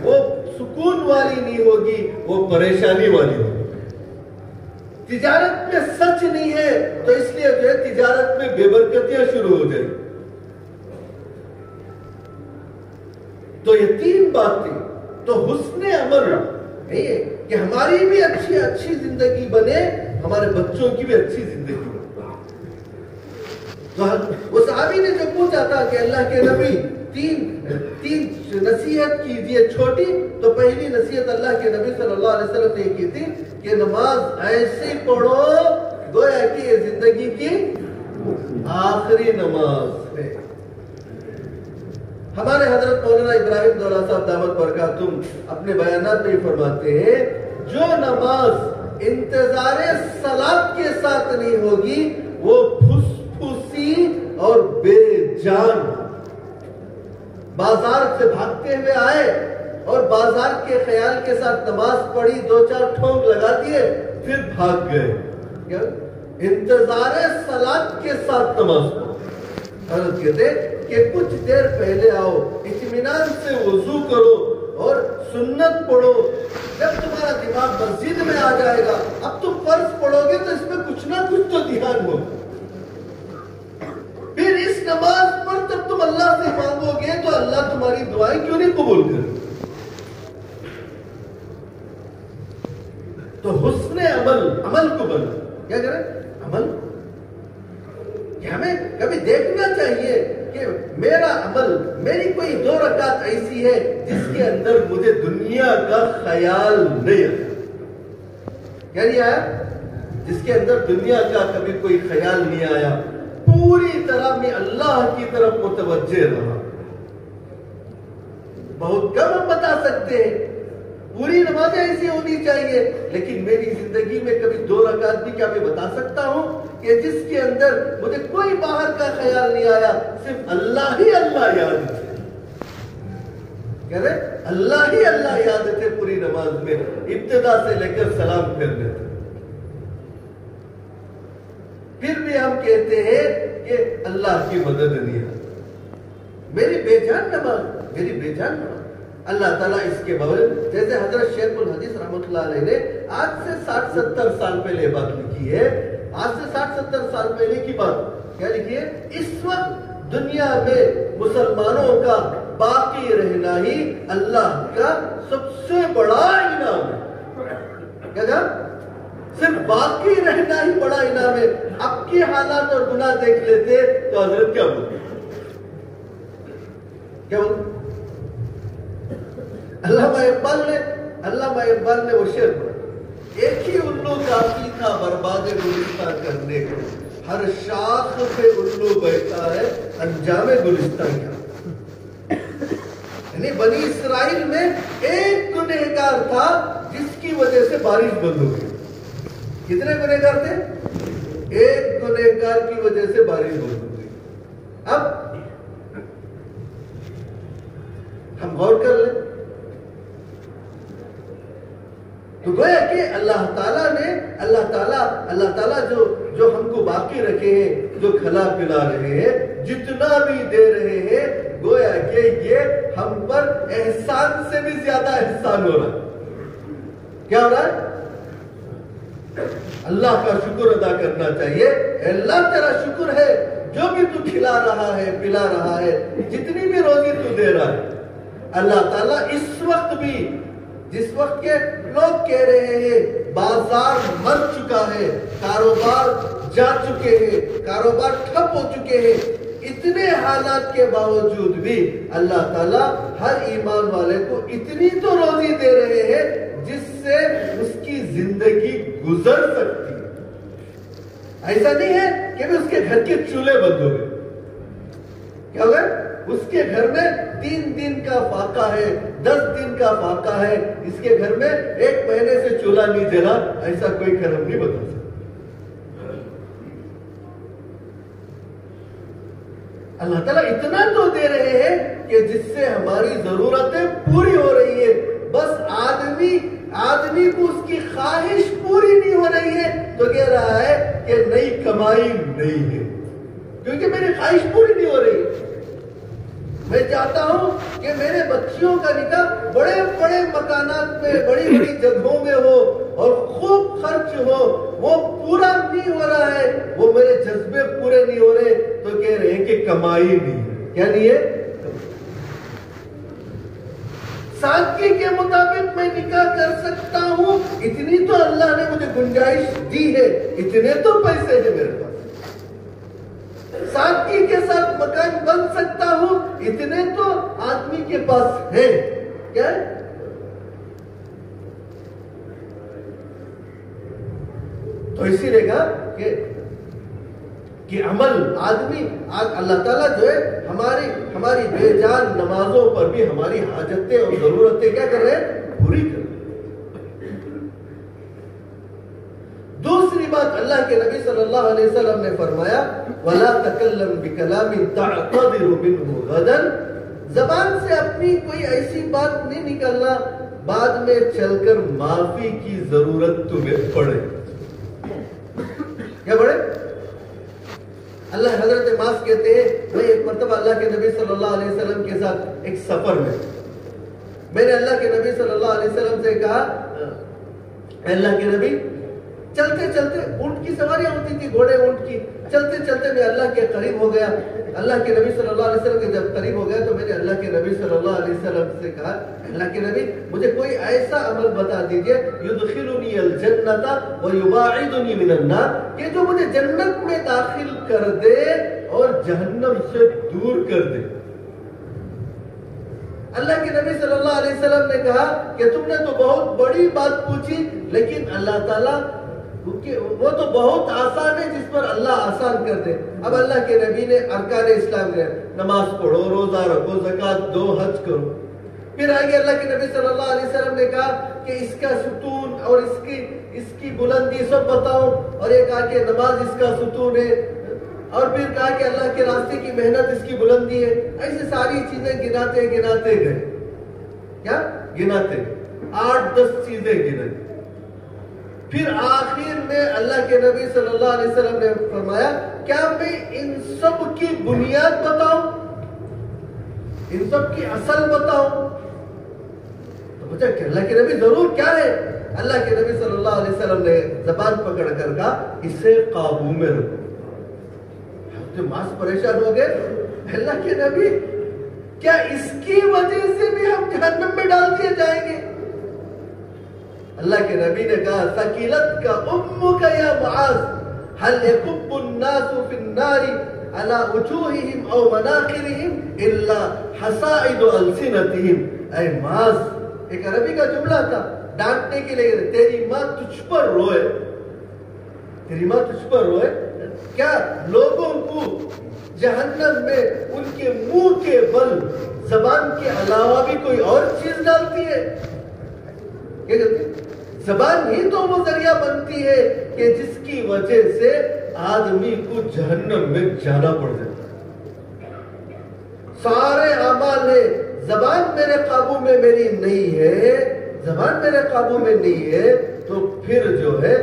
وہ سکون والی نہیں ہوگی، وہ پریشانی والی ہوگی۔ تجارت میں سچ نہیں ہے تو اس لیے جو ہے تجارت میں بے برکتیاں شروع ہو جائیں۔ تو یہ تین باتیں تو حسن عمل نہیں ہے کہ ہماری بھی اچھی زندگی بنے، ہمارے بچوں کی بھی اچھی زندگی بنے۔ تو وہ صحابی نے جو پوچھا تھا کہ اللہ کے نبی تین نصیحت کیجئے چھوٹی، تو پہلی نصیحت اللہ کے نبی صلی اللہ علیہ وسلم نے کی تھی کہ نماز ایسی پڑھو گویا کہ یہ زندگی کی آخری نماز ہے۔ ہمارے حضرت مولانا ابراہیم دولہ صاحب دامت برکاتہم اپنے بیانات میں فرماتے ہیں جو نماز انتظار صلاۃ کے ساتھ نہیں ہوگی وہ پھسپھسی اور بے جان، بازار سے بھاگتے ہوئے آئے اور بازار کے خیال کے ساتھ نماز پڑھی، دو چار ٹھونک لگا دیے پھر بھاگ گئے۔ کیا انتظار صلاۃ کے ساتھ نماز پڑھو۔ حضرت کہتے کہ کچھ دیر پہلے آؤ، اطمینان سے وضو کرو اور سنت پڑھو۔ جب تمہارا دماغ مسجد میں آ جائے گا، اب تم فرض پڑھو گے تو اس میں کچھ نہ کچھ تو دھیان ہو، پھر اس نماز پر جب تم اللہ سے مانگو گے تو اللہ تمہاری دعائیں کیوں نہیں قبول کرے؟ تو حسن عمل کو بنا، کیا کریں؟ عمل کہ ہمیں کبھی دیکھنا چاہیے کہ میرا عمل، میری کوئی 2 رکعت ایسی ہے جس کے اندر مجھے دنیا کا خیال نہیں آیا۔ کیا نہیں آیا؟ جس کے اندر دنیا کا کبھی کوئی خیال نہیں آیا، پوری طرح میں اللہ کی طرف متوجہ رہا۔ بہت کم ہم بتا سکتے ہیں پوری نمازیں ایسی ہونی چاہیے، لیکن میری زندگی میں کبھی 2 رکعت بھی کیا میں بتا سکتا ہوں کہ جس کے اندر مجھے کوئی باہر کا خیال نہیں آیا، صرف اللہ ہی اللہ یاد تھے؟ کہہ رہے اللہ ہی اللہ یاد تھے پوری نماز میں، ابتدا سے لے کر سلام پھیرنے تک۔ پھر بھی ہم کہتے ہیں کہ اللہ کی مدد نہیں ہے، میری بے جان نماز، میری بے جان نماز۔ اللہ تعالیٰ اس کے باوجود، جیسے حضرت شیخ الحدیث رحمۃ اللہ علیہ نے آج سے 60-70 سال پہلے بات لکھی ہے، آج سے 60-70 سال پہلے کی بات کیا لکھی ہے؟ اس وقت دنیا میں مسلمانوں کا باقی رہنا ہی اللہ کا سب سے بڑا انعام ہے۔ کیا کہا؟ صرف باقی رہنا ہی بڑا انعام ہے۔ اب کی حالات اور گناہ دیکھ لیتے تو حضرت کیا بولتے؟ کیا بولتے؟ علامہ اقبال نے وہ شعر پڑھا، ایک ہی الو کافی تھا برباد گلستان کرنے کو، ہر شاخ پہ الو بیٹھا ہے انجام گلستان کیا۔ یعنی بنی اسرائیل میں ایک گنہگار تھا جس کی وجہ سے بارش بند ہو گئی۔ کتنے گنہگار تھے؟ ایک گنہگار کی وجہ سے بارش بند ہو گئی۔ اب ہم غور کر لیں تو گویا کہ اللہ تعالیٰ جو ہم کو باقی رکھے ہیں، جو کھلا پلا رہے ہیں، جتنا بھی دے رہے ہیں، گویا کہ یہ ہم پر احسان سے بھی زیادہ احسان ہو رہا ہے۔ کیا ہو رہا ہے؟ اللہ کا شکر ادا کرنا چاہیے۔ اللہ تیرا شکر ہے جو بھی تو کھلا رہا ہے، پلا رہا ہے، جتنی بھی روزی تو دے رہا ہے۔ اللہ تعالیٰ اس وقت بھی، جس وقت کے لوگ کہہ رہے ہیں بازار مر چکا ہے، کاروبار جا چکے ہیں، کاروبار ٹھپ ہو چکے ہیں، اتنے حالات کے باوجود بھی اللہ تعالیٰ ہر ایمان والے کو اتنی تو روزی دے رہے ہیں جس سے اس کی زندگی گزر سکتی ہے۔ ایسا نہیں ہے کہ اس کے گھر کے چولہے بند ہو گئے۔ کیا ہو گئے؟ اس کے گھر میں 3 دن کا فاقہ ہے، 10 دن کا فاقہ ہے، اس کے گھر میں 1 مہینے سے چولہا نہیں جلا، ایسا کوئی کرم نہیں بتا سکتا۔ اللہ تعالیٰ اتنا تو دے رہے ہیں کہ جس سے ہماری ضرورتیں پوری ہو رہی ہے، بس آدمی کو اس کی خواہش پوری نہیں ہو رہی ہے تو کہہ رہا ہے کہ نئی کمائی نہیں ہے، کیونکہ میری خواہش پوری نہیں ہو رہی ہے۔ میں چاہتا ہوں کہ میرے بچیوں کا نکاح بڑے بڑے مکانات میں بڑی بڑی جگہوں میں ہو اور خوب خرچ ہو. وہ پورا نہیں ہو رہا ہے, وہ میرے جذبے پورے نہیں ہو رہے تو کہہ رہے ہیں کہ کمائی نہیں ہے. کیا نہیں ہے؟ سادگی کے مطابق میں نکاح کر سکتا ہوں, اتنی تو اللہ نے مجھے گنجائش دی ہے, اتنے تو پیسے ہیں میرے پاس. سادگی کے ساتھ مکان بن سکتا ہوں, اتنے تو آدمی کے پاس ہے. کیا ہے؟ تو اسی لیے کہا کہ عمل آدمی اللہ تعالیٰ جو ہے ہماری بے جان نمازوں پر بھی ہماری حاجتیں اور ضرورتیں کیا کر رہے ہیں؟ پوری کر رہے ہیں. دوسری بات اللہ کے نبی صلی اللہ علیہ وسلم نے فرمایا وَلَا تَكَلَّمْ بِكَلَامٍ تَعْتَذِرُ مِنْهُ غَدًا, زبان سے اپنی کوئی ایسی بات نہیں نکلنا بعد میں چل کر معافی کی ضرورت تمہیں پڑے. کیا پڑے؟ اللہ حضرت معاذ کہتے ہیں میں ایک مرتبہ اللہ کے نبی صلی اللہ علیہ وسلم کے ساتھ ایک سفر میں نے اللہ کے نبی صلی اللہ علیہ وسلم سے کہا اللہ کے نبی چلتے چلتے اونٹ کی سواریاں ہوتی تھی, گھوڑے اونٹ کی, چلتے چلتے میں اللہ کے قریب ہو گیا. اللہ کے نبی صلی اللہ علیہ وسلم کے جب قریب ہو گیا تو میں نے اللہ کے نبی صلی اللہ علیہ وسلم سے کہا اللہ کے نبی مجھے کوئی ایسا عمل بتا دیجئے یدخلنی الجنت ویباعدنی من النار, کہ جو مجھے جنت میں داخل کر دے اور جہنم سے دور کر دے. اللہ کے نبی صلی اللہ علیہ وسلم نے کہا کہ تم نے تو بہت بڑی بات پوچھی, لیکن اللہ تعالیٰ وہ تو بہت آسان ہے جس پر اللہ آسان کر دے. اب اللہ کے نبی نے ارکان اسلام دیا, نماز پڑھو, روزہ رکھو, زکات دو, حج کرو. پھر آگے اللہ کے نبی صلی اللہ علیہ وسلم نے کہا کہ اس کا ستون اور اس کی بلندی سب بتاؤ, اور ایک کہا کہ نماز اس کا ستون ہے, اور پھر کہا کہ اللہ کے راستے کی محنت اس کی بلندی ہے. ایسے ساری چیزیں گناتے گئے. کیا گناتے؟ 8-10 چیزیں گنائی. پھر آخر میں اللہ کے نبی صلی اللہ علیہ وسلم نے فرمایا کیا میں ان سب کی بنیاد بتاؤں, ان سب کی اصل بتاؤں؟ تو پوچھا کہ اللہ کے نبی ضرور, کیا ہے؟ اللہ کے نبی صلی اللہ علیہ وسلم نے زبان پکڑ کر کہا اسے قابو میں رکھو. معاذ پریشان ہو گئے, اللہ کے نبی کیا اس کی وجہ سے بھی ہم جہنم میں ڈال دیے جائیں گے؟ اللہ کے نبی نے کہا ثقیلت کا امک یا معاذ هل يكب الناس في النار على وجوههم او مناخرهم الا حصائد السنتهم. اے معاذ, ایک عربی کا جملہ تھا ڈانٹنے کے لیے, تیری ماں تجھ پر روئے, تیری ماں تجھ پر روئے. کیا لوگوں کو جہنم میں ان کے منہ کے بل زبان کے علاوہ بھی کوئی اور چیز ڈالتی ہے؟ کیا کرتی ہے؟ زبان ہی تو وہ ذریعہ بنتی ہے کہ جس کی وجہ سے آدمی کو جہنم میں جانا پڑ جاتا ہے. سارے اعمال ہے, زبان میرے قابو میں میری نہیں ہے, زبان میرے قابو میں نہیں ہے, تو پھر جو ہے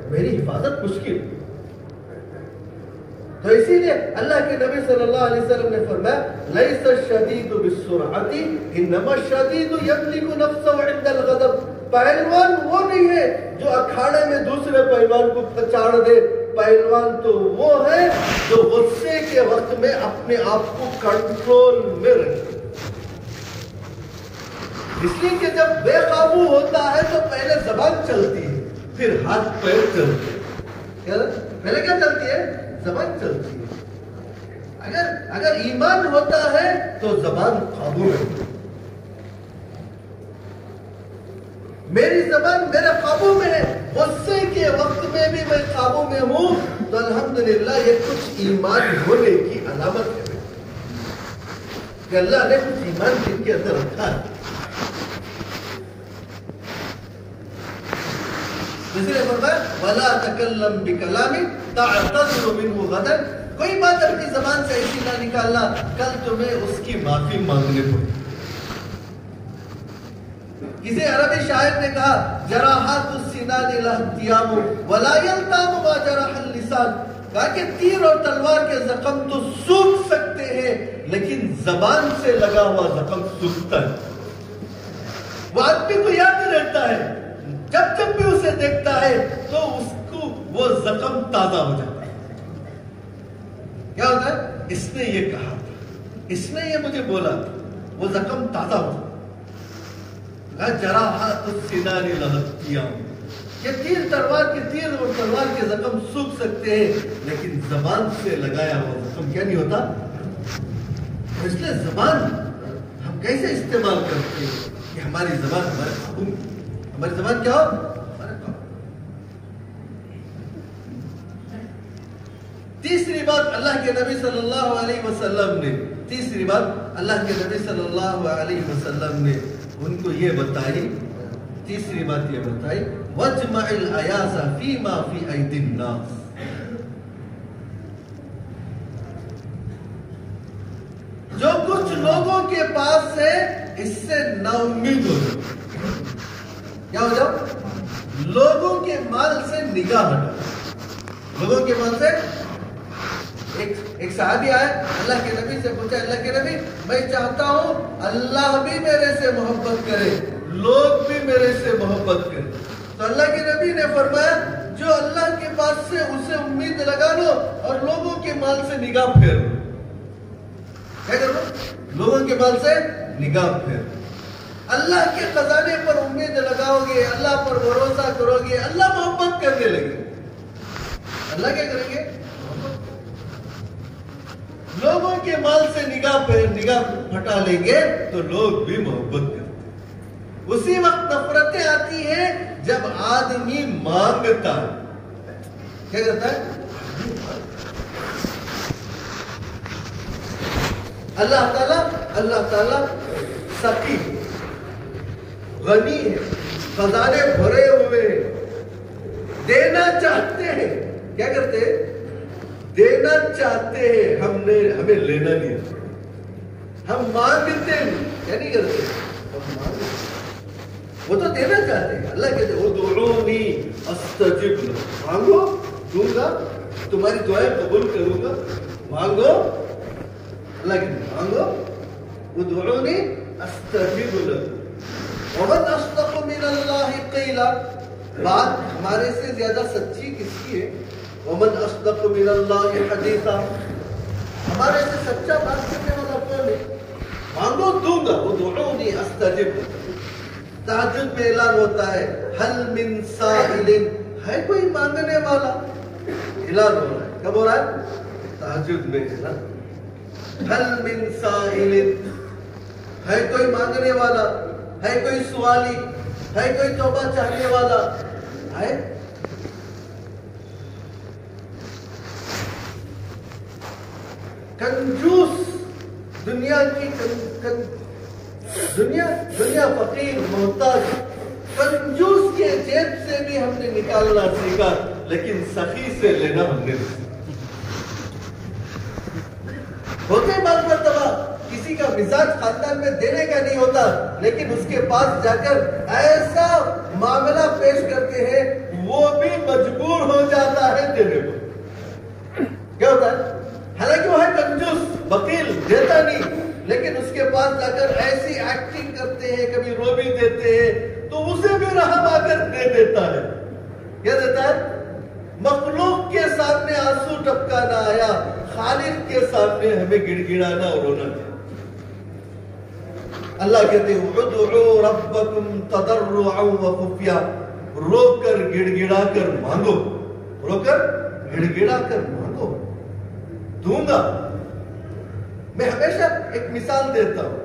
میری حفاظت مشکل. تو اسی لیے اللہ کے نبی صلی اللہ علیہ وسلم نے فرمایا لیس الشدید بالسرعۃ انما الشدید یملک نفسه عند الغضب. پہلوان وہ نہیں ہے جو اکھاڑے میں دوسرے پہلوان کو پھچاڑ دے, پہلوان تو وہ ہے جو غصے کے وقت میں اپنے آپ کو کنٹرول میں رکھے. اس لیے کہ جب بے قابو ہوتا ہے تو پہلے زبان چلتی ہے, پھر ہاتھ پیر چلتے ہیں. پہلے کیا چلتی ہے؟ زبان چلتی ہے. اگر ایمان ہوتا ہے تو زبان قابو میں. میری زبان میرے قابو میں ہے, غصے کے وقت میں بھی میں قابو میں ہوں, تو الحمدللہ یہ کچھ ایمان ہونے کی علامت ہے کہ اللہ نے کچھ ایمان جن کے اندر رکھا ہے. اس لیے فرمایا وَلَا تَكَلَّمْ بِكَلَامٍ تَعْتَذِرُ مِنْهُ غَدًا. کوئی بات اپنی زبان سے ایسی نہ نکالنا کل تمہیں اس کی معافی مانگنے پڑے. کسی عربی شاعر نے کہا جراحات السنان لا التیام ولا یلتام ما جرح اللسان. کہا کہ تیر اور تلوار کے زخم تو سوکھ سکتے ہیں لیکن زبان سے لگا ہوا زخم سوکھتا ہے. وہ آدمی کو یاد رہتا ہے, جب جب بھی اسے دیکھتا ہے تو اس کو وہ زخم تازہ ہو جاتا ہے. کیا ہوتا ہے؟ اس نے یہ کہا تھا, اس نے یہ مجھے بولا تھا, وہ زخم تازہ ہو جاتا ہے. جراحات السنان لہتیاں, یہ تیر اور تلوار کے زخم سوکھ سکتے ہیں لیکن زبان سے لگایا ہوا زخم کیا نہیں ہوتا. اس لیے زبان ہم کیسے استعمال کرتے ہیں کہ ہماری زبان ہمارے قابو میں, ہماری زبان کیا ہو, ہمارے قابو. تیسری بات اللہ کے نبی صلی اللہ علیہ وسلم نے ان کو یہ بتائی, تیسری بات یہ بتائی, وَجْمَعِ الْعَيَاسَ فِي مَا فِي أَيْدِ النَّاسِ. جو کچھ لوگوں کے پاس ہے اس سے نا امید ہو جاؤ. کیا ہو جاؤ؟ لوگوں کے مال سے نگاہ ہٹاؤ. لوگوں کے مال سے. ایک صحابی آئے, اللہ کے نبی سے پوچھا, اللہ کے نبی میں چاہتا ہوں اللہ بھی میرے سے محبت کرے, لوگ بھی میرے سے محبت کرے. تو اللہ کے نبی نے فرمایا جو اللہ کے پاس سے اسے امید لگا لو اور لوگوں کے مال سے نگاہ پھیر لو. کیا کرو؟ لوگوں کے مال سے نگاہ پھیر. اللہ کے خزانے پر امید لگاؤ گے, اللہ پر بھروسہ کرو گے, اللہ محبت کرنے لگے. اللہ کیا کریں گے؟ لوگوں کے مال سے نگاہ ہٹا لیں گے تو لوگ بھی محبت کرتے. اسی وقت نفرتیں آتی ہیں جب آدمی مانگتا ہے. کیا کرتا ہے؟ اللہ تعالیٰ سخی غنی ہے, خزانے بھرے ہوئے, دینا چاہتے ہیں. کیا کرتے ہیں؟ دینا چاہتے ہیں, ہمیں لینا نہیں ہے. ہم مانگتے ہیں, کیا نہیں کرتے, ہم مانگتے. وہ تو دینا چاہتے ہیں. اللہ کہتے ہیں ادعونی استجب لکم, مانگو دوں گا, تمہاری دعائیں قبول کروں گا, مانگو. اللہ کہتے ہیں مانگو, ادعونی استجب لکم. ومن اصدق من اللہ قیلا, بات ہمارے سے زیادہ سچی کس کی ہے؟ ومن اصدق من اللہ حدیثا, ہمارے سے سچا بات کرنے والا کون ہے؟ مانگو دوں گا, ادعونی استجب لکم. تہجد میں اعلان ہوتا ہے حل من سائل, ہے کوئی مانگنے والا, اعلان ہو رہا ہے. کب ہو رہا ہے؟ تہجد میں اعلان. حل من سائل, ہے کوئی مانگنے والا, ہے کوئی سوالی, ہے کوئی توبہ چاہنے والا, ہے. کنجوس, دنیا فقیر محتاج, کنجوس کے جیب سے بھی ہم نے نکالنا سیکھا لیکن سخی سے لینا ہم نے نہیں. ہوتے بعض مرتبہ کسی کا مزاج خاندان میں دینے کا نہیں ہوتا لیکن اس کے پاس جا کر ایسا معاملہ پیش کرتے ہیں وہ بھی مجبور ہو جاتا ہے دینے کو. کیا ہوتا ہے؟ حالانکہ وہ ہے کنجوس, بخیل, دیتا نہیں, لیکن اس کے پاس جا کر ایسی ایکٹنگ کرتے ہیں, کبھی رو بھی دیتے ہیں تو اسے بھی رحم آ کر دے دیتا ہے. کیا دیتا ہے؟ مخلوق کے سامنے آنسو ٹپکانا آیا, خالق کے سامنے ہمیں گڑ گڑانا اور رونا چاہیے. اللہ کہتے ہیں ادعوا ربکم تضرعا وخفیا, رو کر گڑ گڑا کر مانگو, رو کر گڑ گڑا کر مانگو, دوں گا. میں ہمیشہ ایک مثال دیتا ہوں.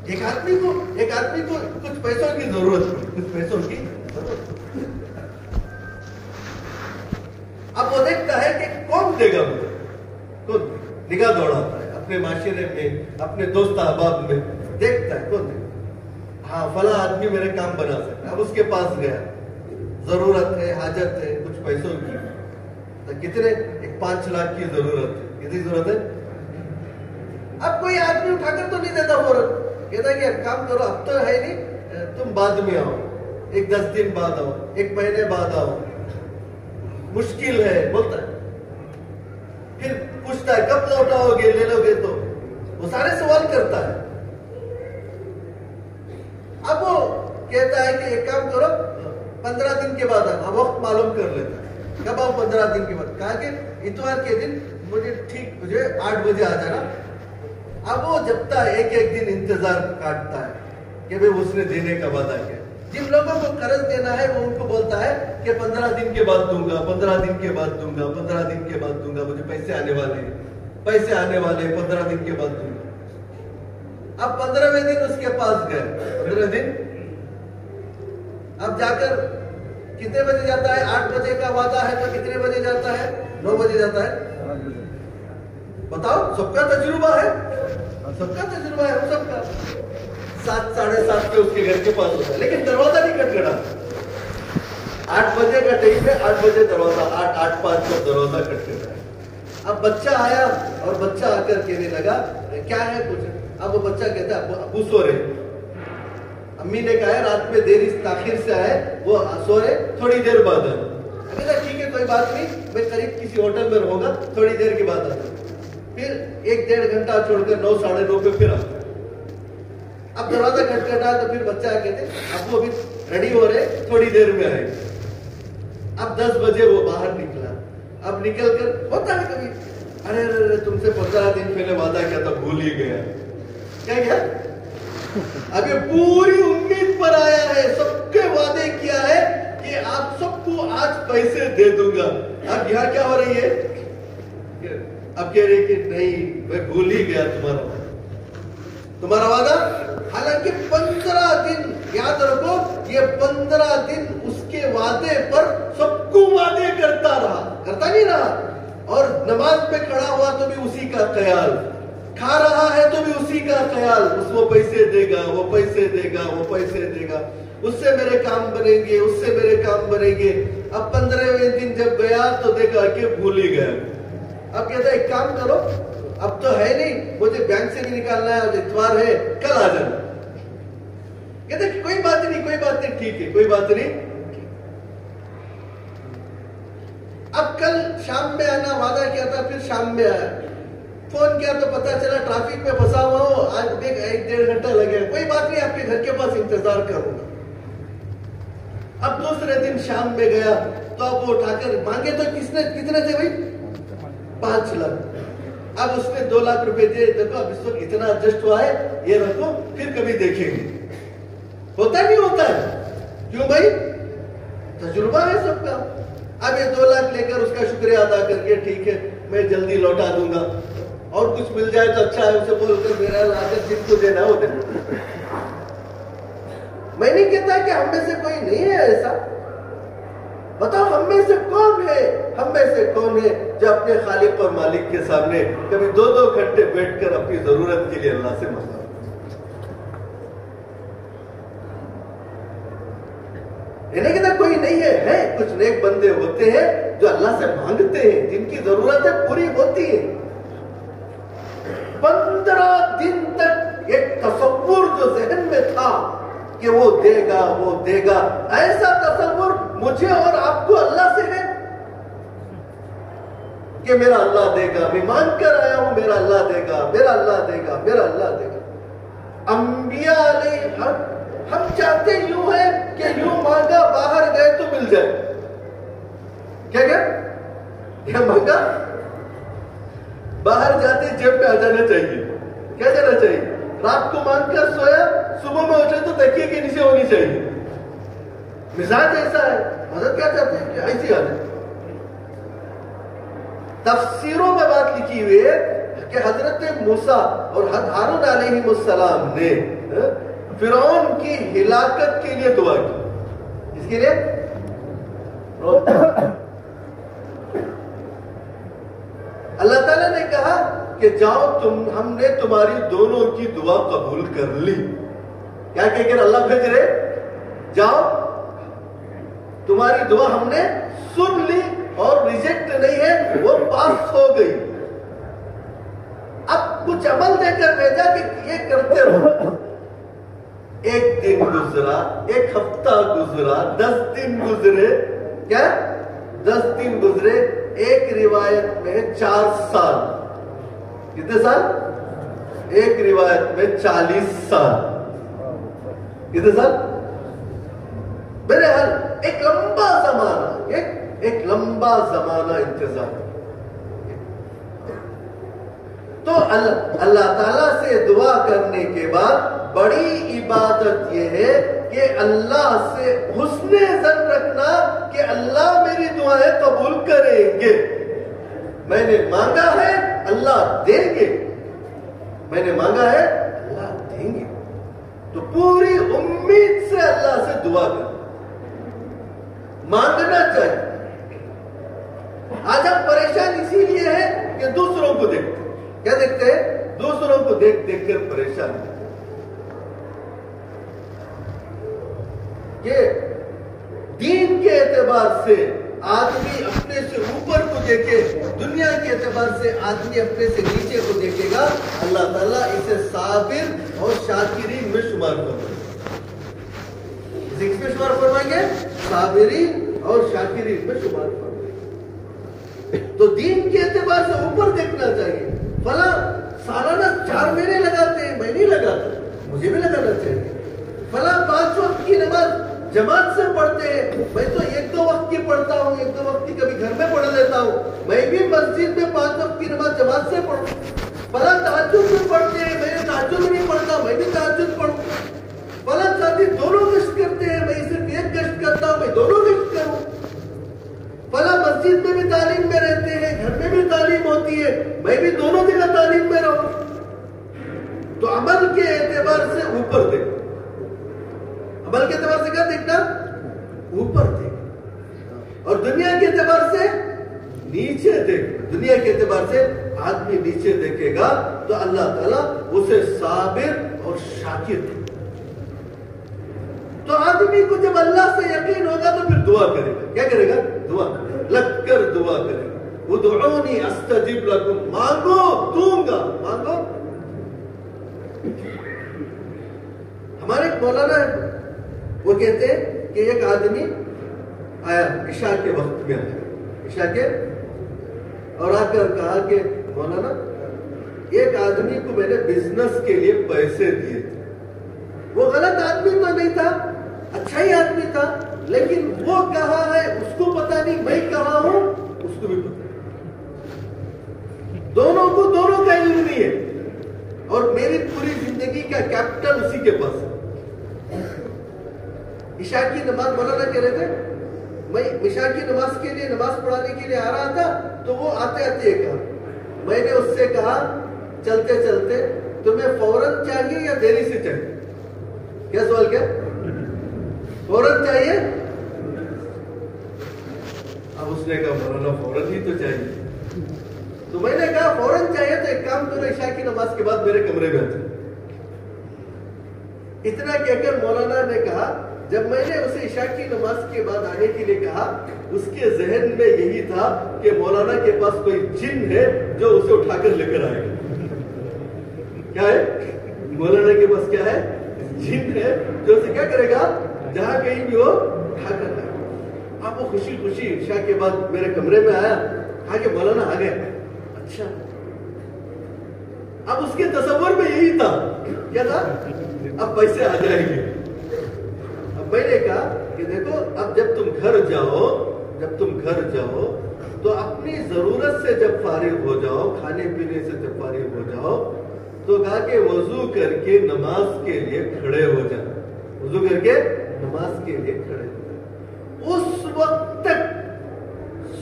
ایک آدمی کو کچھ پیسوں کی ضرورت ہے, اب وہ دیکھتا ہے کہ کون دے گا مجھے, کون نگاہ دوڑاتا ہے اپنے معاشرے میں, اپنے دوست احباب میں, دیکھتا ہے کون دے گا, ہاں فلاں آدمی میرے کام بنا سکتا ہے. اب اس کے پاس گیا, ضرورت ہے, حاجت ہے, کچھ پیسوں کی, کتنے, 5 لاکھ کی ضرورت ہے. کتنی ضرورت ہے؟ اب کوئی آدمی اٹھا کر تو نہیں دیتا فوراً, کہتا ہے کہ کام کرو اب تو ہے نہیں, تم بعد میں آؤ. ایک 10 دن بعد آؤ، 1 مہینے بعد آؤ، مشکل ہے بولتا ہے. پھر پوچھتا ہے کب لوٹاؤ گے، لے لو گے تو، وہ سارے سوال کرتا ہے. اب وہ کہتا ہے کہ ایک کام کرو 15 دن کے بعد آنا، وقت معلوم کر لیتا ہے کب آؤ 15 دن کے بعد. کہا کہ اتوار کے دن مجھے 8 بجے آ جانا. اب وہ جبتا ہے ایک دن انتظار کاٹتا ہے کہ بھئی اس نے دینے کا وعدہ کیا. جن لوگوں کو قرض دینا ہے وہ ان کو بولتا ہے کہ 15 دن کے بعد دوں گا، 15 دن کے بعد دوں گا، 15 دن کے بعد دوں گا، مجھے پیسے آنے والے 15 دن کے بعد دوں گا. اب 15ویں دن اس کے پاس گئے، 15 دن اب جا کر کتنے بجے جاتا ہے؟ 8 بجے کا وعدہ ہے تو کتنے بجے جاتا ہے؟ 9 بجے جاتا ہے. بتاؤ، سب کا تجربہ ہے، سب کا تجربہ ہے، سب کا 7 ساڑھے 7 کے اس کے گھر کے پاس ہوتا ہے، لیکن دروازہ نہیں کھٹکھٹا. 8 بجے کا ٹائم ہے، 8 بجے دروازہ، 8:05 کا دروازہ کھٹکھٹا ہے. اب بچہ آیا اور بچہ آ کر کہنے لگا کیا ہے کچھ. اب وہ بچہ کہتا ہے ابو سو رہے. امی نے کہا ہے رات میں دیر تاخیر سے آئے، وہ سو رہے، تھوڑی دیر بعد آئے. ٹھیک ہے کوئی بات نہیں، میں قریب کسی ہوٹل میں رہوں گا، تھوڑی دیر کے بعد آتا. پھر 1-1.5 گھنٹہ چھوڑ کر 9 ساڑھے 9 پہ پھر آتا. اب دروازہ کھٹکھٹا تو پھر بچہ کہتے اب وہ بھی ریڈی ہو رہے، تھوڑی دیر میں آئے. اب 10 بجے وہ باہر نکلا. اب نکل کر ہوتا ہے کبھی ارے تم سے 15 دن پہلے وعدہ کیا تھا، بھول ہی گیا. کیا اب یہ پوری امید پر آیا ہے، سب کے وعدے کیا ہے کہ آپ سب کو آج پیسے دے دوں گا. اب یہاں کیا ہو رہی ہے؟ اب کہہ رہے کہ نہیں میں بھول ہی گیا تمہارا وعدہ. حالانکہ 15 دن یاد رکھو، یہ 15 دن اس کے وعدے پر سب کو وعدے کرتا نہیں رہا. اور نماز میں کھڑا ہوا تو بھی اسی کا خیال، کھا رہا ہے تو بھی اسی کا خیال، اس کو پیسے دے گا، وہ پیسے دے گا، وہ پیسے دے گا، اس سے میرے کام بنیں گے، اس سے میرے کام بنیں گے. اب 15ویں دن جب گیا تو دیکھا کہ بھول ہی گیا. اب کہتا ہے ایک کام کرو، اب تو ہے نہیں، مجھے بینک سے بھی نکالنا ہے، اور اتوار ہے، کل آ جانا. کہتا ہے کوئی بات نہیں، ٹھیک ہے، کوئی بات نہیں. اب کل شام میں آنا وعدہ کیا تھا، پھر شام میں آیا. فون کیا تو پتا چلا ٹریفک میں پھنسا ہوا ہو، آج 1-1.5 گھنٹہ لگے. کوئی بات نہیں، آپ کے گھر کے پاس انتظار کروں گا. اب دوسرے دن شام میں گیا تو اب وہ اٹھا کر مانگے تو کتنے تھے بھائی؟ 5 لاکھ. اب اس نے 2 لاکھ روپے دے. دیکھو اب اس وقت اتنا ایڈجسٹ ہوا ہے، یہ رکھو پھر کبھی دیکھیں گے. ہوتا نہیں ہوتا ہے؟ کیوں بھائی؟ تجربہ ہے سب کا. اب یہ 2 لاکھ لے کر اس کا شکریہ ادا کر کے ٹھیک ہے میں جلدی لوٹا دوں گا، اور کچھ مل جائے تو اچھا ہے، اسے بول کر میرا لاگت جن کو دینا وہ دینا. میں نہیں کہتا کہ ہم میں سے کوئی نہیں ہے ایسا. بتاؤ ہم میں سے کون ہے جو اپنے خالق اور مالک کے سامنے کبھی 2 گھنٹے بیٹھ کر اپنی ضرورت کے لیے اللہ سے مانگا. نہیں کہتا کوئی نہیں ہے، کچھ نیک بندے ہوتے ہیں جو اللہ سے مانگتے ہیں، جن کی ضرورتیں پوری ہوتی ہیں. 15 دن تک ایک تصور جو ذہن میں تھا کہ وہ دے گا، ایسا تصور مجھے اور آپ کو اللہ سے ہے کہ میرا اللہ دے گا. میں مان کر آیا ہوں میرا اللہ دے گا، میرا اللہ دے گا، میرا اللہ دے گا. انبیاء علیہ ہم چاہتے یوں ہے کہ یوں مانگا باہر گئے تو مل جائے. کیا مانگا باہر جاتے جیب پہ آ جانا چاہیے. کیا جانا چاہیے؟ رات کو مانگ کر سویا، صبح میں اٹھے تو تکیے کے نیچے ہونی چاہیے. مزاج ایسا ہے. حضرت کیا چاہتے ہیں کہ ایسی آ جائے. تفسیروں میں بات لکھی ہوئی ہے کہ حضرت موسیٰ اور ہارون علیہ السلام نے فرعون کی ہلاکت کے لیے دعا کی. اس کے لیے اللہ تعالیٰ نے کہا کہ جاؤ ہم نے تمہاری دونوں کی دعا قبول کر لی. کیا کہہ کر اللہ بھیج رہے؟ جاؤ تمہاری دعا ہم نے سن لی اور ریجیکٹ نہیں ہے، وہ پاس ہو گئی. اب کچھ عمل دے کر بھیجا کہ یہ کرتے رہو. ایک دن گزرا، ایک ہفتہ گزرا، 10 دن گزرے، کیا 10 دن گزرے، ایک روایت میں 4 سال، کتنے سال؟ ایک روایت میں 40 سال، کتنے سال؟ بہرحال ایک لمبا زمانہ، ایک لمبا زمانہ انتظار. تو اللہ تعالیٰ سے دعا کرنے کے بعد بڑی عبادت یہ ہے کہ اللہ سے حسن ظن رکھنا کہ اللہ میری دعائیں قبول کریں گے. میں نے مانگا ہے اللہ دیں گے، میں نے مانگا ہے اللہ دیں گے. تو پوری امید سے اللہ سے دعا کریں، مانگنا چاہیے. آج ہم پریشان اسی لیے ہیں کہ دوسروں کو دیکھتے ہیں. کیا دیکھتے ہیں؟ دوسروں کو دیکھ دیکھ کر پریشان ہیں. کہ دین کے اعتبار سے آدمی اپنے سے اوپر کو دیکھے، دنیا کے اعتبار سے آدمی اپنے سے نیچے کو دیکھے گا، اللہ تعالیٰ اسے صابر اور شاکرین میں شمار فرمائیں گے. کس میں شمار فرمائیں گے؟ صابرین اور شاکرین میں شمار فرمائیں. تو دین کے اعتبار سے اوپر دیکھنا چاہیے. فلاں سالانہ 4 مہینے لگاتے ہیں، میں نہیں لگاتا، مجھے بھی لگانا چاہیے. فلاں 5 وقت کی نماز جماعت سے پڑھتے ہیں، میں تو 1-2 وقت کی پڑھتا ہوں، 1-2 وقت کی کبھی گھر میں پڑھ لیتا ہوں. میں بھی مسجد میں 5 وقت کی نماز جماعت سے پڑھوں. فلاں تہجد میں پڑھتے ہیں، میں تہجد میں نہیں پڑھتا، میں بھی تہجد پڑھوں. فلاں ساتھی دونوں گشت کرتے ہیں، میں صرف ایک گشت کرتا ہوں، میں دونوں گشت کروں. فلاں مسجد میں بھی تعلیم میں رہتے ہیں، گھر میں بھی تعلیم ہوتی ہے، میں بھی دونوں جگہ تعلیم میں رہوں. تو عمل کے اعتبار سے اوپر دیکھو، عمل کے اعتبار سے کیا دیکھنا؟ اوپر دیکھنا. اور دنیا کے اعتبار سے نیچے دیکھنا. دنیا کے اعتبار سے آدمی نیچے دیکھے گا تو اللہ تعالیٰ اسے صابر اور شاکر. تو آدمی کو جب اللہ سے یقین ہوگا تو پھر دعا کرے گا. کیا کرے گا؟ دعا لگ کر دعا کرے گا. ادعونی استجب لکم، مانگو دوں گا، مانگو. ہمارے ایک مولانا ہے، وہ کہتے ہیں کہ ایک آدمی آیا عشاء کے وقت میں، آیا عشاء کے، اور آ کر کہا کہ مولانا ایک آدمی کو میں نے بزنس کے لیے پیسے دیے تھے. وہ غلط آدمی تو نہیں تھا، اچھا ہی آدمی تھا، لیکن وہ کہاں ہے اس کو پتا نہیں، میں کہاں ہوں اس کو بھی پتا نہیں. دونوں کو دونوں کا علم نہیں ہے، اور میری پوری زندگی کا کیپٹل اسی کے پاس ہے. عشاء کی نماز مولانا کہہ رہے تھے، میں عشاء کی نماز کے لیے، نماز پڑھانے کے لیے آ رہا تھا، تو وہ آتے آتے یہ کہا. میں نے اس سے کہا چلتے چلتے تمہیں فوراً چاہیے یا دیری سے چاہیے؟ کیا سوال؟ کیا فوراً چاہیے؟ اب اس نے کہا مولانا فوراً ہی تو چاہیے. تو میں نے کہا فوراً چاہیے تو ایک کام کرو، عشاء کی نماز کے بعد میرے کمرے میں آتے. اتنا کہہ کر مولانا نے کہا، جب میں نے اسے عشاء کی نماز کے بعد آنے کے لیے کہا، اس کے ذہن میں یہی تھا کہ مولانا کے پاس کوئی جن ہے جو اسے اٹھا کر لے کر آئے گا. کیا ہے؟ مولانا کے پاس کیا ہے؟ جن ہے جو اسے کیا کرے گا، جہاں کہیں بھی ہو اٹھا کر لائے گا. اب وہ خوشی خوشی عشاء کے بعد میرے کمرے میں آیا، کہا کہ مولانا آ گئے. اچھا. اب اس کے تصور میں یہی تھا، کیا تھا؟ اب پیسے آ جائیں گے. اب میں نے کہا کہ دیکھو، اب جب تم گھر جاؤ تو اپنی ضرورت سے جب فارغ ہو جاؤ، کھانے پینے سے جب فارغ ہو جاؤ، تو کہا کہ وضو کر کے نماز کے لیے کھڑے ہو جاؤ. وضو کر کے نماز کے لیے کھڑے ہو جاؤ. اس وقت تک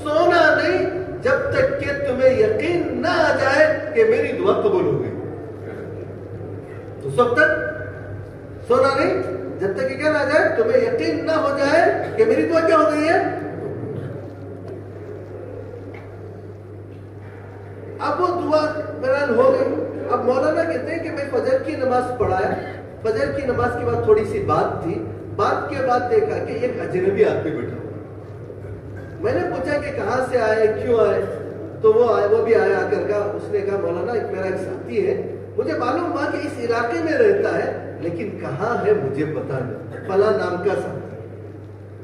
سونا نہیں جب تک کہ تمہیں یقین نہ آ جائے کہ میری دعا قبول ہو گئی. اس وقت تک سونا نہیں جب تک کہ کیا نہ آ جائے، تمہیں یقین نہ ہو جائے کہ میری دعا کیا ہو گئی ہے. اب وہ دعا بہرحال ہو گئی. اب مولانا کہتے ہیں کہ میں فجر کی نماز پڑھایا. فجر کی نماز کے بعد تھوڑی سی بات تھی. بات کے بعد دیکھا کہ ایک اجنبی آدمی بیٹھا ہوا. میں نے پوچھا کہ کہاں سے آئے، کیوں آئے؟ تو وہ بھی آیا کر کہا، اس نے کہا مولانا میرا ایک ساتھی ہے، مجھے معلوم ہوا کہ اس علاقے میں رہتا ہے، لیکن کہاں ہے مجھے پتا نہیں، فلاں نام کا صاحب۔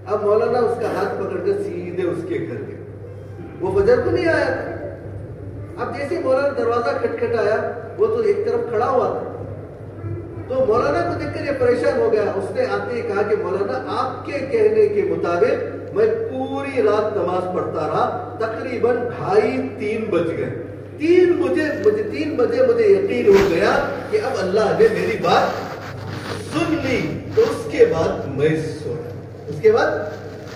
اب مولانا اس کا ہاتھ پکڑ کر سیدھے اس کے گھر گئے، وہ فجر کو نہیں آیا تھا۔ اب جیسے مولانا دروازہ کھٹکھٹایا، وہ تو ایک طرف کھڑا ہوا تھا، تو مولانا کو دیکھ کر یہ پریشان ہو گیا۔ اس نے آتے ہی کہا کہ مولانا آپ کے کہنے کے مطابق میں پوری رات نماز پڑھتا رہا، تقریباً 2:30-3 بج گئے، 3 بجے مجھے یقین ہو گیا کہ اب اللہ نے میری بات سن لی، تو اس کے بعد میں سویا۔ اس کے بعد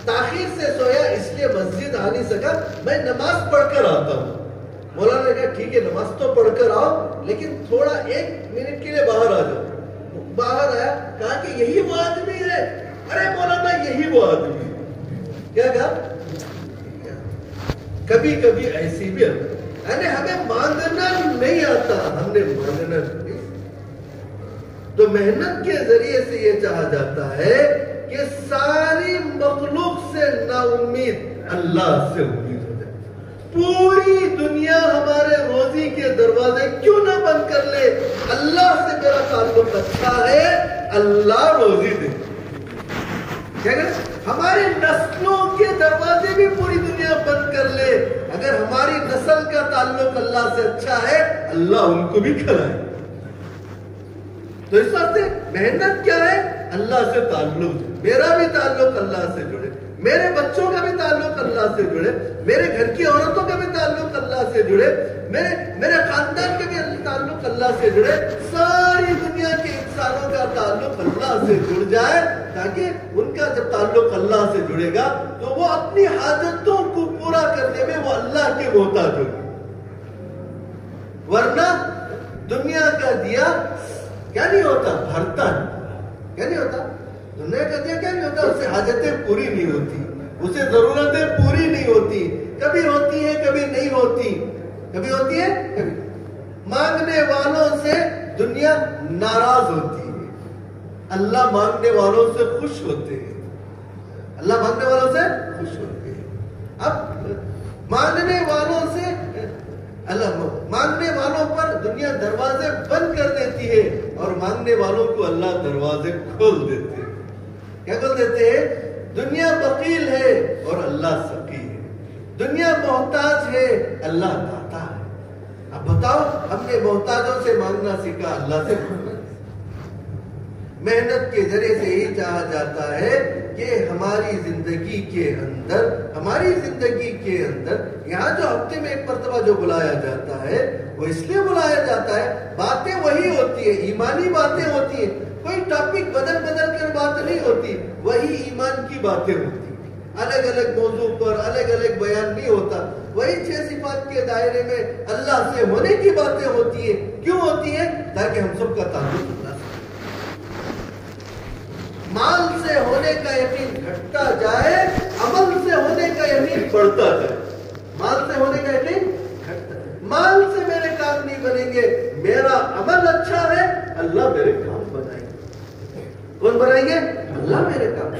تاخیر سے سویا، اس لیے مسجد آ نہیں سکا، میں نماز پڑھ کر آتا ہوں۔ مولانا نے کہا ٹھیک ہے نماز تو پڑھ کر آؤ، لیکن تھوڑا 1 منٹ کے لیے باہر آ جاؤ۔ باہر آیا، کہا کہ یہی وہ آدمی ہے۔ ارے مولانا یہی وہ آدمی ہے۔ کیا کہا؟ کبھی کبھی ایسی بھی یعنی ہمیں مانگنا نہیں آتا، ہم نے مانگنا نہیں۔ تو محنت کے ذریعے سے یہ چاہا جاتا ہے کہ ساری مخلوق سے نا امید اللہ سے امید ہو جائے۔ پوری دنیا ہمارے روزی کے دروازے کیوں نہ بند کر لے، اللہ سے میرا تعلق اچھا ہے، اللہ روزی دے۔ کیا کہتے؟ ہماری نسلوں کے دروازے بھی پوری دنیا بند کر لے، اگر ہماری نسل کا تعلق اللہ سے اچھا ہے، اللہ ان کو بھی کھلائے۔ تو اس واسطے محنت کیا ہے؟ اللہ سے تعلق، میرا بھی تعلق اللہ سے جڑے، میرے بچوں کا بھی تعلق اللہ سے جڑے، میرے گھر کی عورتوں کا بھی تعلق اللہ سے جڑے، میرے خاندان کا بھی تعلق اللہ سے جڑے، ساری دنیا کے انسانوں کا تعلق اللہ سے جڑ جائے، تاکہ ان کا جب تعلق اللہ سے جڑے گا تو وہ اپنی حاجتوں کو پورا کرنے میں وہ اللہ کے محتاج ہوگی۔ ورنہ دنیا کا دیا کیا نہیں ہوتا؟ بھرتا نہیں۔ کیا نہیں ہوتا؟ دنیا کا دیا کیا نہیں ہوتا؟ اس سے حاجتیں پوری نہیں ہوتی، اسے ضرورتیں پوری نہیں ہوتی، کبھی ہوتی ہیں کبھی نہیں ہوتی، کبھی ہوتی ہے کبھی۔ مانگنے والوں سے دنیا ناراض ہوتی ہے، اللہ مانگنے والوں سے خوش ہوتے ہیں، اللہ مانگنے والوں سے خوش ہوتے ہیں۔ اب مانگنے والوں سے اللہ مانگنے والوں پر دنیا دروازے بند کر دیتی ہے، اور مانگنے والوں کو اللہ دروازے کھول دیتے ہیں۔ کیا کھول دیتے ہیں؟ دنیا بخیل ہے اور اللہ سخی ہے، دنیا محتاج ہے، اللہ داتا ہے۔ اب بتاؤ، ہم نے محتاجوں سے مانگنا سیکھا، اللہ سے مانگنا۔ محنت کے ذریعے سے یہی چاہا جاتا ہے کہ ہماری زندگی کے اندر یہاں جو ہفتے میں ایک مرتبہ جو بلایا جاتا ہے، وہ اس لیے بلایا جاتا ہے، باتیں وہی ہوتی ہیں، ایمانی باتیں ہوتی ہیں، کوئی ٹاپک بدل کر بات نہیں ہوتی، وہی ایمان کی باتیں ہوتی ہیں، الگ الگ موضوع پر الگ الگ بیان نہیں ہوتا، وہی 6 صفات کے دائرے میں اللہ سے ہونے کی باتیں ہوتی ہیں۔ کیوں ہوتی ہیں؟ تاکہ ہم سب کا تعلق اللہ سے، مال سے ہونے کا یقین گھٹتا جائے، عمل سے ہونے کا یقین بڑھتا جائے۔ مال سے ہونے کا یقین گھٹتا جائے، مال سے میرے کام نہیں بنیں گے، میرا عمل اچھا ہے، اللہ میرے کام بنائیں گے۔ کون بنائیں گے؟ اللہ میرے کام۔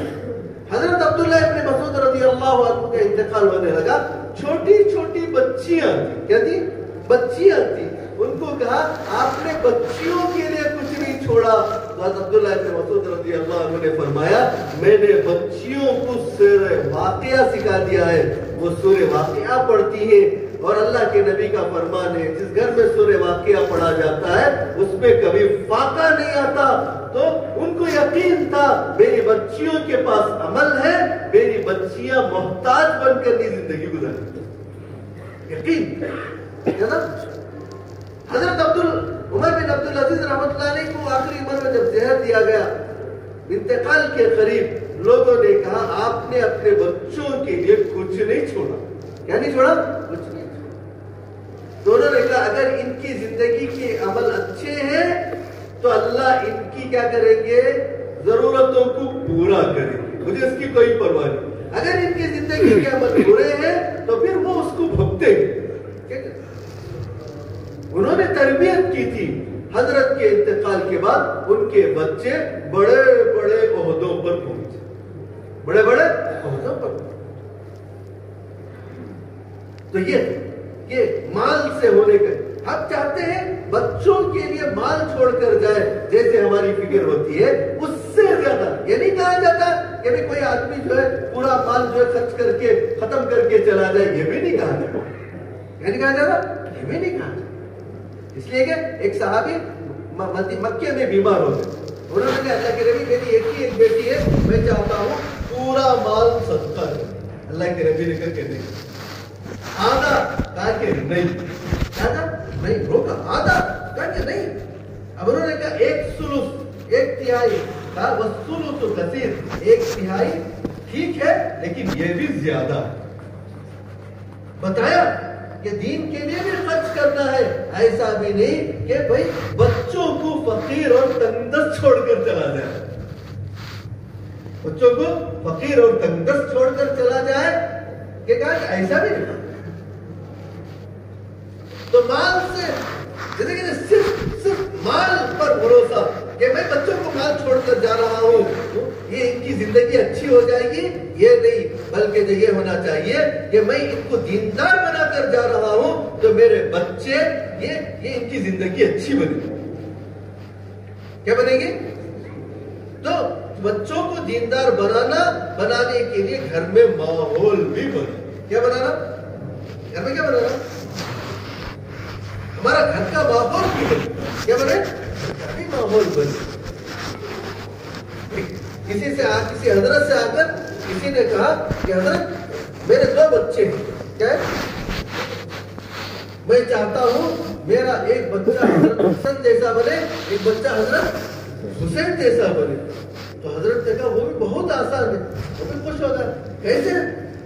حضرت عبداللہ ابن مسعود رضی اللہ عنہ کا انتقال ہونے لگا، چھوٹی چھوٹی بچیاں تھیں، کیا تھی؟ بچیاں تھیں۔ ان کو کہا آپ نے بچیوں کے لیے کچھ نہیں چھوڑا، تو حضرت عبداللہ ابن مسعود رضی اللہ عنہ نے فرمایا میں نے بچیوں کو سورہ واقعہ سکھا دیا ہے، وہ سورہ واقعہ پڑھتی ہے، اور اللہ کے نبی کا فرمان ہے جس گھر میں سورہ واقعہ پڑھا جاتا ہے اس میں کبھی فاقہ نہیں آتا۔ تو ان کو یقین تھا میری بچیوں کے پاس عمل ہے، میری بچیاں محتاج بن کر نہیں زندگی گزارتی، یقین ہے نا۔ حضرت عمر بن عبدالعزیز رحمۃ اللہ علیہ کو آخری عمر میں جب زہر دیا گیا، انتقال کے قریب، لوگوں نے کہا آپ نے اپنے بچوں کے لیے کچھ نہیں چھوڑا۔ کیا نہیں چھوڑا؟ کچھ نہیں چھوڑا۔ تو انہوں نے کہا اگر ان کی زندگی کے عمل اچھے ہیں تو اللہ ان کی کیا کریں گے؟ ضرورتوں کو پورا کریں گے، مجھے اس کی کوئی پرواہ نہیں۔ اگر ان کی زندگی کے عمل برے ہیں تو پھر وہ اس کو بھگتے ہیں۔ انہوں نے تربیت کی تھی، حضرت کے انتقال کے بعد ان کے بچے بڑے بڑے عہدوں پر پہنچے، بڑے بڑے عہدوں پر پہنچے۔ تو یہ کہ مال سے ہونے کا آپ چاہتے ہیں بچوں کے لیے مال چھوڑ کر جائے جیسے ہماری فکر ہوتی ہے، اس سے زیادہ یہ نہیں کہا جاتا کہ کوئی آدمی جو ہے پورا مال جو ہے خرچ کر کے ختم کر کے چلا جائے، یہ بھی نہیں کہا جاتا، یہ نہیں کہا جاتا، یہ بھی نہیں کہا جاتا۔ اس لیے کہ ایک صحابی مکے میں بیمار ہو گئے، انہوں نے کہا اللہ کے نبی میری ایک بیٹی ہے، میں چاہتا ہوں پورا مال صدقہ کرے۔ اللہ کے نبی نے کہا کہ نہیں، آدھا، کہا کہ نہیں، آدھا نہیں، روکا، آدھا، کہا کہ نہیں۔ اب انہوں نے کہا ایک ثلث، ایک تہائی، کہا والثلث کثیر، ایک تہائی ٹھیک ہے لیکن یہ بھی زیادہ ہے۔ بتایا کہ دین کے لیے بھی خرچ کرنا ہے، ایسا بھی نہیں کہ بھائی بچوں کو فقیر اور تنگدست چھوڑ کر چلا جائے، بچوں کو فقیر اور تنگدست چھوڑ کر چلا جائے، کہ کہا کہ ایسا بھی نہیں۔ تو مال سے جیسے کہ صرف مال پر بھروسہ کہ میں بچوں کو مال چھوڑ کر جا رہا ہوں، یہ ان کی زندگی اچھی ہو جائے گی، یہ نہیں، بلکہ یہ ہونا چاہیے کہ میں ان کو دیندار بنا کر جا رہا ہوں تو میرے بچے یہ ان کی زندگی اچھی بنے گی۔ کیا بنے گی؟ تو بچوں کو دیندار بنانے کے لیے گھر میں ماحول بھی بنے۔ کیا بنانا؟ گھر میں کیا بنانا؟ ہمارا گھر کا ماحول بھی بنے۔ کیا بنے؟ ماحول بنے۔ کسی حضرت سے آ کر کسی نے کہا کہ حضرت میرے 2 بچے ہیں، کیا ہے؟ میں چاہتا ہوں میرا ایک بچہ حضرت حسن جیسا بنے، ایک بچہ حضرت حسین جیسا بنے۔ تو حضرت نے کہا وہ بھی بہت آسان ہے، وہ بھی خوش ہوگا۔ کیسے؟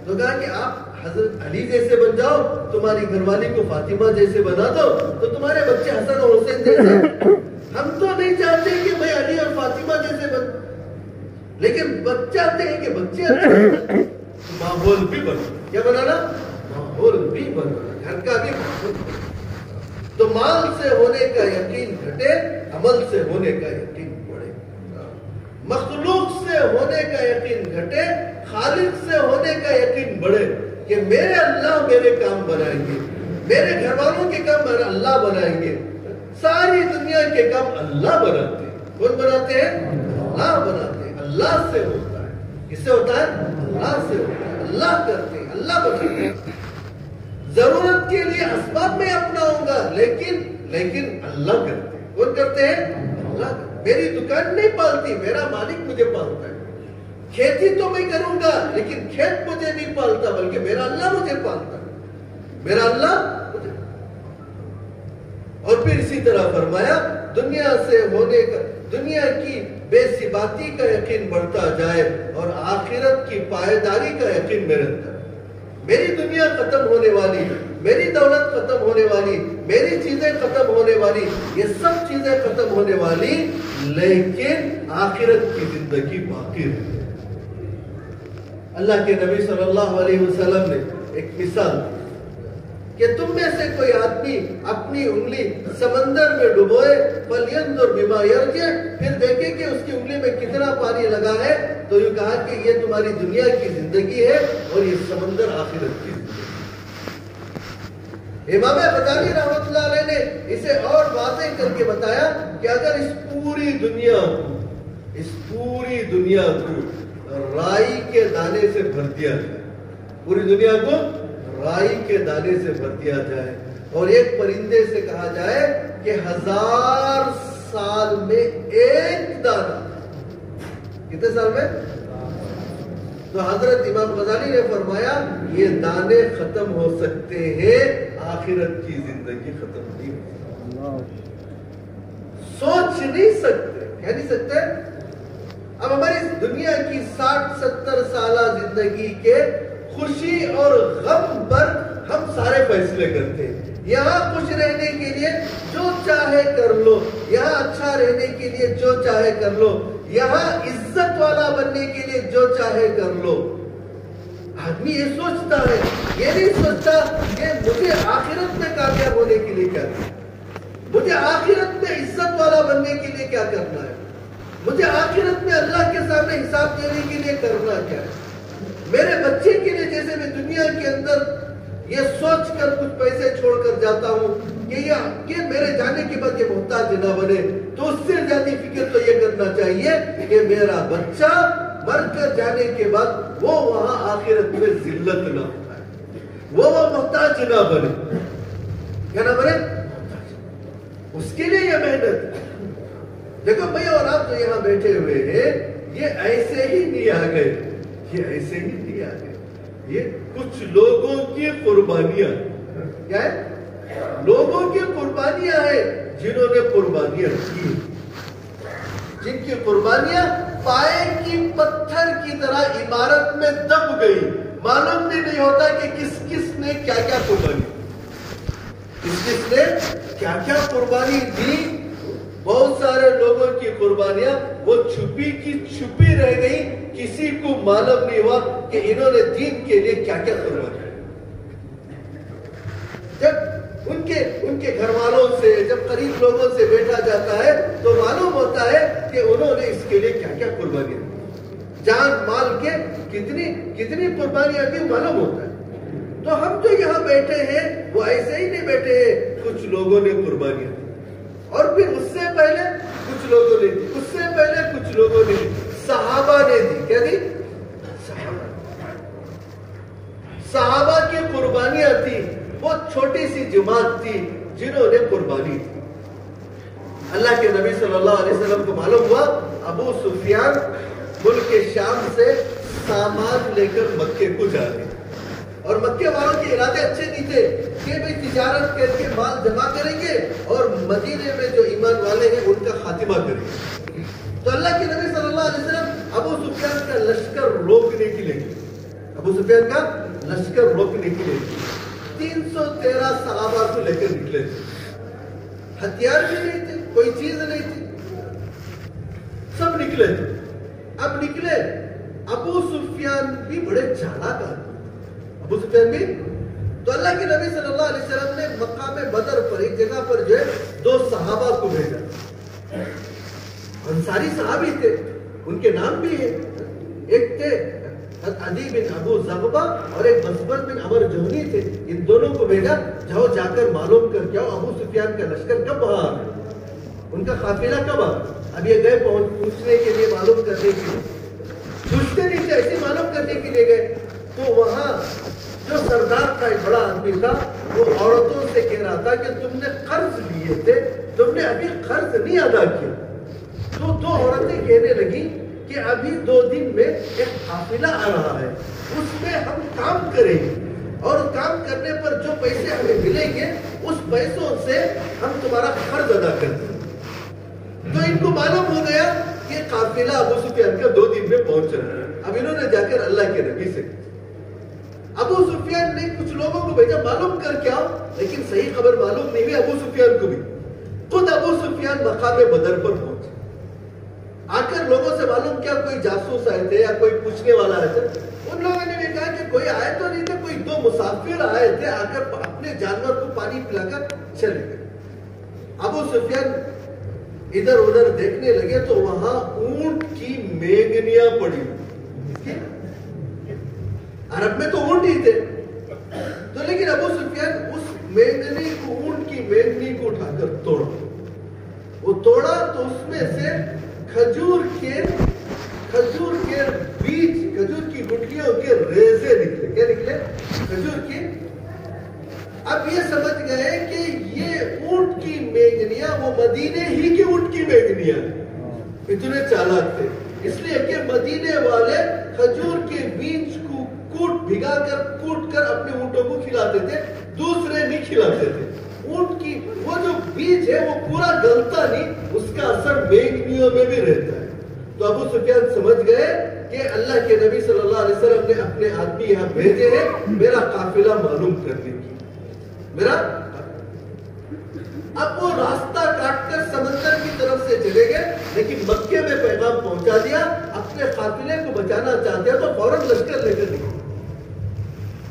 تو کہا کہ آپ حضرت علی جیسے بن جاؤ، تمہاری گھر والی کو فاطمہ جیسے بنا دو تو تمہارے بچے حسن اور حسین جیسے۔ ہم تو نہیں چاہتے کہ میں علی اور فاطمہ جیسے بن، لیکن چاہتے ہیں کہ بچے اچھے ماحول بھی بنا۔ کیا بنانا؟ ماحول بھی بنا، گھر کا بھی ماحول۔ تو مال سے ہونے کا یقین گھٹے، عمل سے ہونے کا یقین بڑھے۔ مخلوق سے ہونے کا یقین گھٹے، خالق سے ہونے کا یقین بڑھے کہ میرے اللہ میرے کام بنائیں گے، میرے گھر والوں کے کام اللہ بنائیں گے، ساری دنیا کے کام اللہ بناتے ہیں۔ کون بناتے ہیں؟ اللہ بناتے ہیں۔ اللہ سے ہوتا ہے۔ کس سے ہوتا ہے؟ اللہ سے ہوتا ہے۔ اللہ کرتے ہیں، اللہ بناتے ہیں۔ ضرورت کے لیے اسباب میں اپناؤں گا لیکن اللہ کرتے ہیں۔ کون کرتے ہیں؟ اللہ۔ میری دکان نہیں پالتی، میرا مالک مجھے پالتا ہے۔ کھیتی تو میں کروں گا لیکن کھیت مجھے نہیں پالتا، بلکہ میرا اللہ مجھے پالتا ہے، میرا اللہ مجھے۔ اور پھر اسی طرح فرمایا دنیا کی بے ثباتی کا یقین بڑھتا جائے اور آخرت کی پائیداری کا یقین میرے اندر۔ میری دنیا ختم ہونے والی، میری دولت ختم ہونے والی، میری چیزیں ختم ہونے والی، یہ سب چیزیں ختم ہونے والی، لیکن آخرت کی زندگی باقی رہے۔ اللہ کے نبی صلی اللہ علیہ وسلم نے ایک مثال دی کہ تم میں سے کوئی آدمی اپنی انگلی سمندر میں ڈبوئے فَلْيَنْظُرْ بِمَا يَرْجِعُ، پھر دیکھے کہ اس کی انگلی میں کتنا پانی لگا ہے، تو یہ کہا کہ یہ تمہاری دنیا کی زندگی ہے اور یہ سمندر آخرت کی زندگی۔ امام غزالی رحمۃ اللہ علیہ نے اسے اور واضح کر کے بتایا کہ اگر اس پوری دنیا کو رائی کے دانے سے بھر دیا جائے، پوری دنیا کو رائی کے دانے سے بھر دیا جائے اور ایک پرندے سے کہا جائے کہ 1000 سال میں ایک دانہ، کتنے سال میں؟ تو حضرت امام غزالی نے فرمایا یہ دانے ختم ہو سکتے ہیں، آخرت کی زندگی ختم نہیں ہو سکتی۔ سوچ نہیں سکتے، کہہ نہیں سکتے۔ اب ہماری دنیا کی 60-70 سالہ زندگی کے خوشی اور غم پر ہم سارے فیصلے کرتے ہیں۔ یہاں خوش رہنے کے لیے جو چاہے کر لو، یہاں اچھا رہنے کے لیے جو چاہے کر لو، یہاں عزت والا بننے کے لیے جو چاہے کر لو۔ آدمی یہ سوچتا ہے، یہ نہیں سوچتا کہ مجھے آخرت میں کامیاب ہونے کے لیے کیا کرنا ہے، مجھے آخرت میں عزت والا بننے کے لیے کیا کرنا ہے، مجھے آخرت میں اللہ کے سامنے حساب دینے کے لیے کرنا کیا ہے۔ میرے بچے کے لیے جیسے میں دنیا کے اندر یہ سوچ کر کچھ پیسے چھوڑ کر جاتا ہوں کہ میرے جانے کے بعد یہ محتاج نہ بنے، تو اس سے زیادہ فکر تو یہ کرنا چاہیے کہ میرا بچہ مر کر جانے کے بعد وہ وہاں آخرت میں ذلت نہ اٹھائے، وہ محتاج نہ بنے، کیا نہ بنے، اس کے لیے یہ محنت۔ دیکھو بھائی اور آپ جو یہاں بیٹھے ہوئے ہیں، یہ ایسے ہی نہیں آ گئے، یہ ایسے ہی نہیں آ گئے، یہ کچھ لوگوں کی قربانیاں، کیا ہے؟ لوگوں کی قربانیاں ہیں، جنہوں نے قربانیاں کی، جن کی قربانیاں پائے کی پتھر کی طرح عمارت میں دب گئی، معلوم بھی نہیں ہوتا کہ کس کس نے کیا کیا قربانی، کس نے کیا کیا قربانی دی۔ بہت سارے لوگوں کی قربانیاں وہ چھپی کی چھپی رہ گئی، کسی کو معلوم نہیں ہوا کہ انہوں نے دین کے لیے کیا کیا قربانی۔ جب ان کے گھر والوں سے، جب قریب لوگوں سے بیٹھا جاتا ہے تو معلوم ہوتا ہے کہ انہوں نے اس کے لیے کیا کیا قربانیاں دی، جان مال کے کتنی قربانیاں دی معلوم ہوتا ہے۔ تو ہم جو یہاں بیٹھے ہیں وہ ایسے ہی نہیں بیٹھے ہیں، کچھ لوگوں نے قربانیاں دی، اور پھر اس سے پہلے کچھ لوگوں نے دی، اس سے پہلے کچھ لوگوں نے دی، صحابہ نے دی، کیا دی؟ صحابہ کی قربانیاں تھی، وہ چھوٹی سی جماعت تھی جنہوں نے قربانی دی۔ اللہ کے نبی صلی اللہ علیہ وسلم کو معلوم ہوا ابو سفیان ملک شام سے سامان لے کر مکے کو جا رہے، اور مکے والوں کے ارادے اچھے نہیں تھے کہ بھئی تجارت کر کے مال جمع کریں گے اور مدینے میں جو ایمان والے ہیں ان کا خاتمہ کریں گے۔ تو اللہ کے نبی صلی اللہ علیہ وسلم ابو سفیان کا لشکر روکنے کے لیے، ابو سفیان کا لشکر روکنے کے لیے 313 صحابہ کو لے کر نکلے تھے، ہتھیار بھی نہیں تھے، کوئی چیز نہیں تھی، سب نکلے تھے۔ اب نکلے، ابو سفیان بھی بڑے چالاک آدمی، ابو سفیان بھی، تو اللہ کے نبی صلی اللہ علیہ وسلم نے مقام بدر پر ایک جگہ پر جو ہے 2 صحابہ کو بھیجا، انصاری صحابی تھے، ان کے نام بھی ہے، ایک تھے عدی بن ابو زغبہ اور ایک مصبر بن عمر جہنی تھے، ان دونوں کو بھیجا، جاؤ جا کر معلوم کر کے آؤ ابو سفیان کا لشکر کب وہاں آ گیا، ان کا قافلہ کب آ گیا۔ اب یہ گئے پوچھنے کے لیے، معلوم کرنے کے لیے، پوچھتے نہیں تھے، ایسے معلوم کرنے کے لیے گئے، تو وہاں جو سردار کا ایک بڑا آدمی تھا وہ عورتوں سے کہہ رہا تھا کہ تم نے قرض لیے تھے، تم نے ابھی قرض نہیں ادا کیا۔ تو 2 عورتیں کہنے لگی کہ ابھی 2 دن میں ایک قافلہ آ رہا ہے، اس میں ہم کام کریں گے، اور کام کرنے پر جو پیسے ہمیں ملیں گے اس پیسوں سے ہم تمہارا قرض ادا کر دیں۔ تو ان کو معلوم ہو گیا کہ قافلہ ابو سفیان کا 2 دن میں پہنچ رہا ہے۔ اب انہوں نے جا کر اللہ کے نبی سے، ابو سفیان نے کچھ لوگوں کو بھیجا معلوم کر کے آؤ، لیکن صحیح خبر معلوم نہیں ہوئی ابو سفیان کو بھی۔ خود ابو سفیان مقام بدر پر پہنچے، آ کر لوگوں سے معلوم کیا کوئی جاسوس آئے تھے یا کوئی پوچھنے والا آئے تھے، ان لوگوں نے بھی کہا کہ کوئی آئے تو نہیں تھے، کوئی 2 مسافر آئے تھے، آ کر اپنے جانور کو پانی پلا کر چلے گئے۔ ابو سفیان ادھر ادھر دیکھنے لگے تو وہاں اونٹ کی میگنیاں پڑی، عرب میں تو اونٹ ہی تھے، تو لیکن ابو سفیان اس میگنی کو، اونٹ کی میگنی کو اٹھا کر توڑا، وہ توڑا تو اس میں سے کھجور کے بیج، کھجور کی گٹلیوں کے ریزے نکلے، کیا نکلے؟ کھجور کی۔ اب یہ سمجھ گئے کہ یہ اونٹ کی میگنیاں وہ مدینے ہی کی اونٹ کی میگنیاں، اتنے چالاک تھے، اس لیے کہ مدینے والے کھجور کے بیج کو بھگا کر کوٹ کر اپنے اونٹوں کو کھلاتے تھے، دوسرے نہیں کھلاتے تھے۔ اونٹ کی وہ جو بیج ہے وہ پورا گلتا نہیں، اس کا اثر میگنیوں میں بھی رہتا ہے۔ تو ابو سفیان سمجھ گئے کہ اللہ کے نبی صلی اللہ علیہ وسلم نے اپنے آدمی یہاں بھیجے ہیں میرا قافلہ معلوم کرنے کی، میرا۔ اب وہ راستہ کاٹ کر سمندر کی طرف سے چلے گئے، لیکن مکے میں پیغام پہنچا دیا، اپنے قافلے کو بچانا چاہتے ہیں تو فوراً لشکر لے کر نکلے۔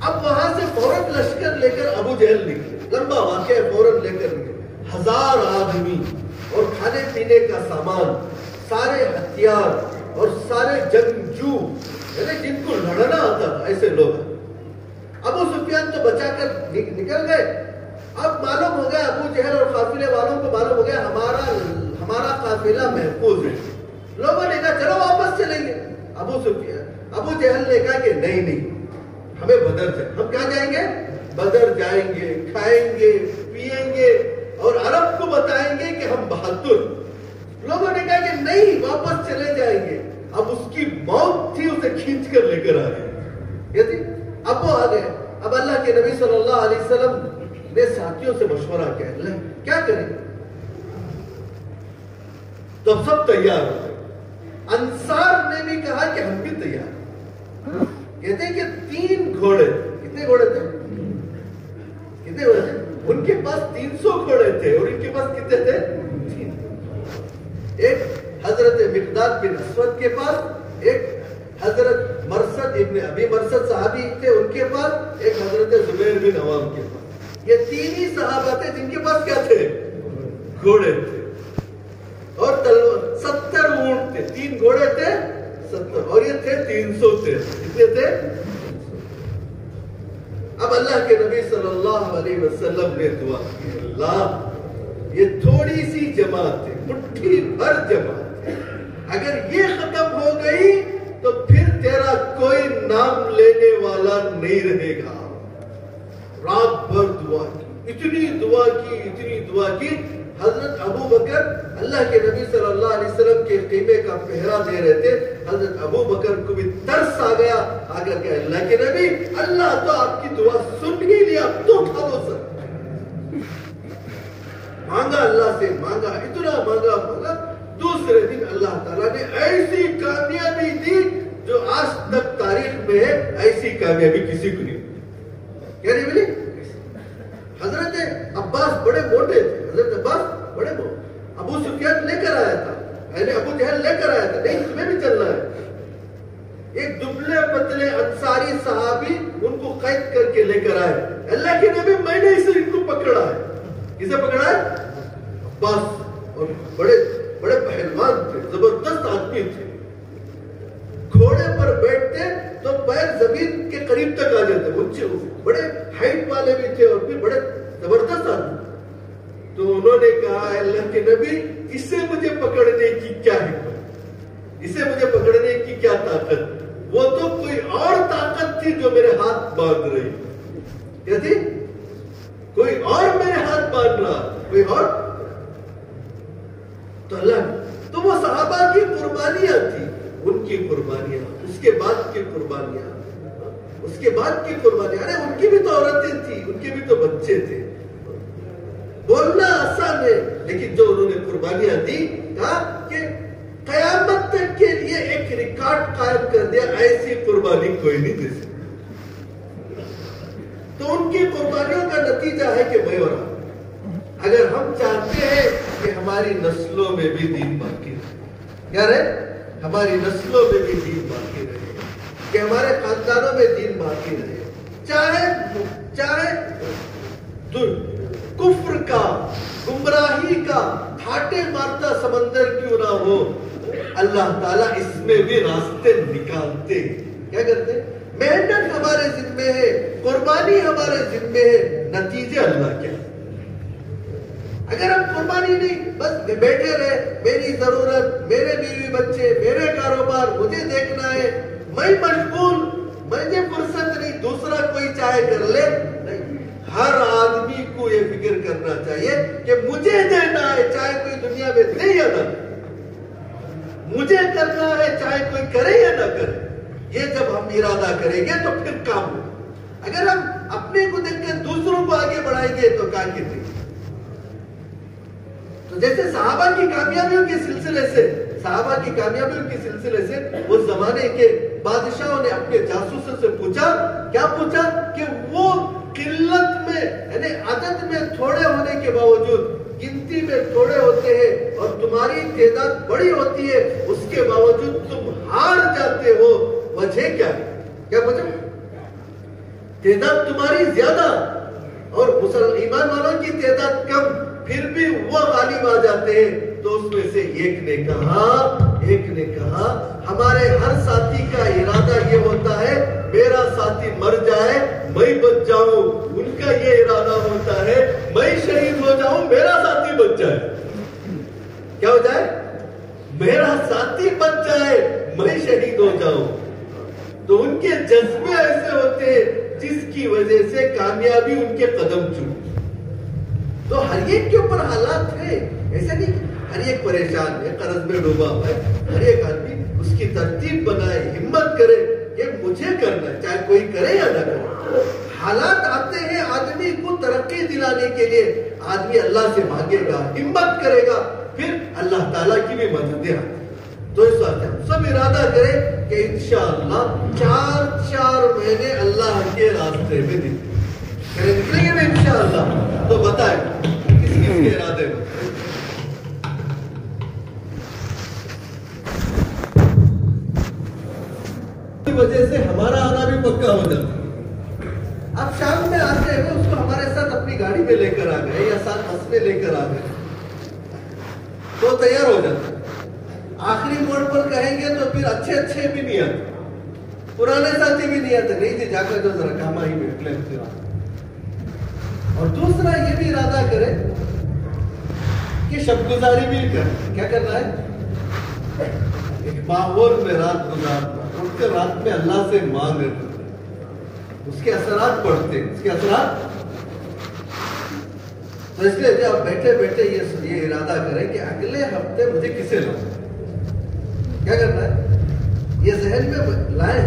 اب وہاں سے فوراً لشکر لے کر ابو جہل نکلے، لمبا واقعہ، فوراً لے کر نکلے، 1000 آدمی اور کھانے پینے کا سامان، سارے ہتھیار اور سارے جنگجو، یعنی جن کو لڑنا آتا تھا، ایسے لوگ۔ ابو سفیان تو بچا کر نکل گئے، اب معلوم ہو گیا ابو جہل اور قافلے والوں کو معلوم ہو گیا ہمارا قافلہ محفوظ ہے. لوگوں نے کہا چلو واپس چلیں گے. ابو جہل نے کہا کہ نہیں ہمیں بدر جائیں. ہم کیا جائیں گے؟ بدر جائیں گے, کھائیں گے, پیئیں گے اور عرب کو بتائیں گے کہ ہم بہادر. لوگوں نے کہا کہ نہیں واپس چلے جائیں گے. اب اس کی موت تھی, اسے کھینچ کر لے کر آ گئے. اب وہ آ گئے. اب اللہ کے نبی صلی اللہ علیہ وسلم نے ساتھیوں سے مشورہ کیا, کیا کریں؟ تو سب تیار ہو گئے. انصار نے بھی کہا کہ ہم بھی تیار. کہتے ہیں کہ 3 گھوڑے. کتنے گھوڑے تھے؟ ان کے پاس 300 گھوڑے تھے اور ان کے پاس کتنے تھے؟ 3. ایک حضرت مقداد بن اسود کے پاس, ایک حضرت مرثد ابن ابی مرثد صحابی تھے ان کے پاس, ایک حضرت زبیر بن عوام کے پاس. یہ 3 ہی صحابہ تھے جن کے پاس کیا تھے؟ گھوڑے تھے. اور 70 اونٹ تھے. 3 گھوڑے تھے 70 اور یہ تھے 300 تھے. کتنے تھے؟ اب اللہ کے نبی صلی اللہ علیہ وسلم نے دعا کی, اللہ یہ تھوڑی سی جماعت ہے, مٹھی بھر جماعت ہے, اگر یہ ختم ہو گئی تو پھر تیرا کوئی نام لینے والا نہیں رہے گا. رات بھر دعا کی, اتنی دعا کی. حضرت ابو بکر اللہ کے نبی صلی اللہ علیہ وسلم کے خیمے کا پہرا دے رہے تھے. حضرت ابو بکر کو بھی ترس آ گیا, آگر کہ اللہ کے نبی, اللہ تو آپ کی دعا سن ہی لیا, تو اٹھا دو سر. مانگا اللہ سے, مانگا, اتنا مانگا. دوسرے دن اللہ تعالیٰ نے ایسی کامیابی دی جو آج تک تاریخ میں ہے, ایسی کامیابی کسی کو نہیں. کیا نہیں ملی؟ حضرت عباس بڑے موٹے تھے. حضرت عباس بڑے موٹے. ابو سفیان لے کر آیا تھا, یعنی ابو جہل لے کر آیا تھا, نہیں تمہیں بھی چلنا ہے. ایک دبلے پتلے انصاری صحابی ان کو قید کر کے لے کر آئے. اللہ کے نبی میں نے اسے ان کو پکڑا ہے. کسے پکڑا ہے؟ عباس. اور بڑے پہلوان تھے, زبردست آدمی تھے. گھوڑے پر بیٹھتے تو پیر زمین کے قریب تک آ جاتے. بڑے ہائٹ والے بھی تھے اور بھی بڑے زبردست آدمی. تو انہوں نے کہا اللہ کے نبی, اسے مجھے پکڑنے کی کیا حکمت, اسے مجھے پکڑنے کی کیا طاقت؟ وہ تو کوئی اور طاقت تھی جو میرے ہاتھ باندھ رہی. کیا تھی؟ کوئی اور میرے ہاتھ باندھ رہا, کوئی اور. تو اللہ, تو وہ صحابہ کی قربانیاں تھی, ان کی قربانیاں, اس کے بعد کی قربانیاں, ارے ان کی بھی تو عورتیں تھیں, ان کے بھی تو بچے تھے. بولنا آسان ہے, لیکن جو انہوں نے قربانیاں دی, کہا کہ قیامت تک کے لیے ایک ریکارڈ قائم کر دیا, ایسی قربانی کوئی نہیں دے سکتا. تو ان کی قربانیوں کا نتیجہ ہے کہ میں اور آپ, اگر ہم چاہتے ہیں کہ ہماری نسلوں میں بھی دین باقی رہے, کیا رہے؟ ہماری نسلوں میں بھی دین باقی رہے, کہ ہمارے خاندانوں میں دین باقی رہے, چاہے کفر کا, گمراہی کا گھاٹے مارتا سمندر کیوں نہ ہو, اللہ تعالیٰ اس میں بھی راستے نکالتے. کیا کرتے؟ محنت ہمارے ذمے ہے, قربانی ہمارے ذمے ہے, نتیجے اللہ کے. اگر ہم قربانی نہیں, بس بیٹھے رہے, میری ضرورت, میرے بیوی بچے, میرے کاروبار, مجھے دیکھنا ہے, میں مشغول, مجھے فرصت نہیں, دوسرا کوئی چاہے کر لے. نہیں, ہر آدمی کو یہ فکر کرنا چاہیے کہ مجھے دینا ہے, چاہے کوئی دنیا میں دے یا نہ, مجھے کرنا ہے چاہے کوئی کرے یا نہ کرے. یہ جب ہم ارادہ کریں گے تو پھر کام ہوگا. اگر ہم اپنے کو دیکھ کے دوسروں کو آگے بڑھائیں گے تو کیا کہتے ہیں. تو جیسے صحابہ کی کامیابیوں کے سلسلے سے وہ زمانے کے بادشاہوں نے اپنے جاسوسوں سے پوچھا, کیا پوچھا کہ وہ قلت میں, یعنی عدد میں تھوڑے ہونے کے باوجود, گنتی میں تھوڑے ہوتے ہیں اور تمہاری تعداد بڑی ہوتی ہے, اس کے باوجود تم ہار جاتے ہو, وجہ کیا ہے؟ کیا وجہ؟ تعداد تمہاری زیادہ اور ایمان والوں کی تعداد کم, پھر بھی وہ غالب آ جاتے ہیں. تو اس میں سے ایک نے کہا ہمارے ہر ساتھی کا ارادہ یہ ہوتا ہے میرا ساتھی مر جائے میں بچ جاؤں, ان کا یہ ارادہ ہوتا ہے میں شہید ہو جاؤں میرا ساتھی بچ جائے. کیا ہو جائے؟ میرا ساتھی بچ جائے, میں شہید ہو جاؤں. تو ان کے جذبے ایسے ہوتے ہیں جس کی وجہ سے کامیابی ان کے قدم چوم. تو ہر ایک کے اوپر حالات ہے, ایسے نہیں ہر ایک پریشان ہے, قرض میں ڈوبا ہوا ہے. ہر ایک آدمی اس کی ترتیب بنائے, ہمت کرے کہ مجھے کرنا ہے, چاہے کوئی کرے یا نہ کرے. حالات آتے ہیں آدمی کو ترقی دلانے کے لیے, آدمی اللہ سے مانگے گا, ہمت کرے گا, پھر اللہ تعالیٰ کی بھی مددیں آتی. تو اس وقت ہم سب ارادہ کریں کہ انشاءاللہ 4 مہینے اللہ کے راستے میں نکلیں گے نا انشاءاللہ. تو بتائیں کس کے ارادے میں؟ وجہ سے ہمارا آنا بھی پکا ہو جاتا ہے. اب شام میں آتے ہیں اس کو ہمارے ساتھ اپنی گاڑی میں لے کر آ گئے یا ساتھ بس میں لے کر آ گئے تو تیار ہو جاتا ہے. آخری موڑ پر کہیں گے تو پھر اچھے بھی نہیں آتے, پرانے ساتھی بھی نہیں آتے. نہیں جی جا کر جو ذرا کام ہی بیٹھ لیں پھر. اور دوسرا یہ بھی ارادہ کرے کہ شب گزاری بھی کرے. کیا کرنا ہے؟ ایک ماحول میں رات گزارنا, اٹھ کر رات میں اللہ سے مانگ, اس کے اثرات پڑھتے ہیں, اس کے اثرات. تو اس لیے جب بیٹھے بیٹھے یہ ارادہ کریں کہ اگلے ہفتے مجھے کسے لانا, کیا کرنا ہے یہ ذہن میں لائیں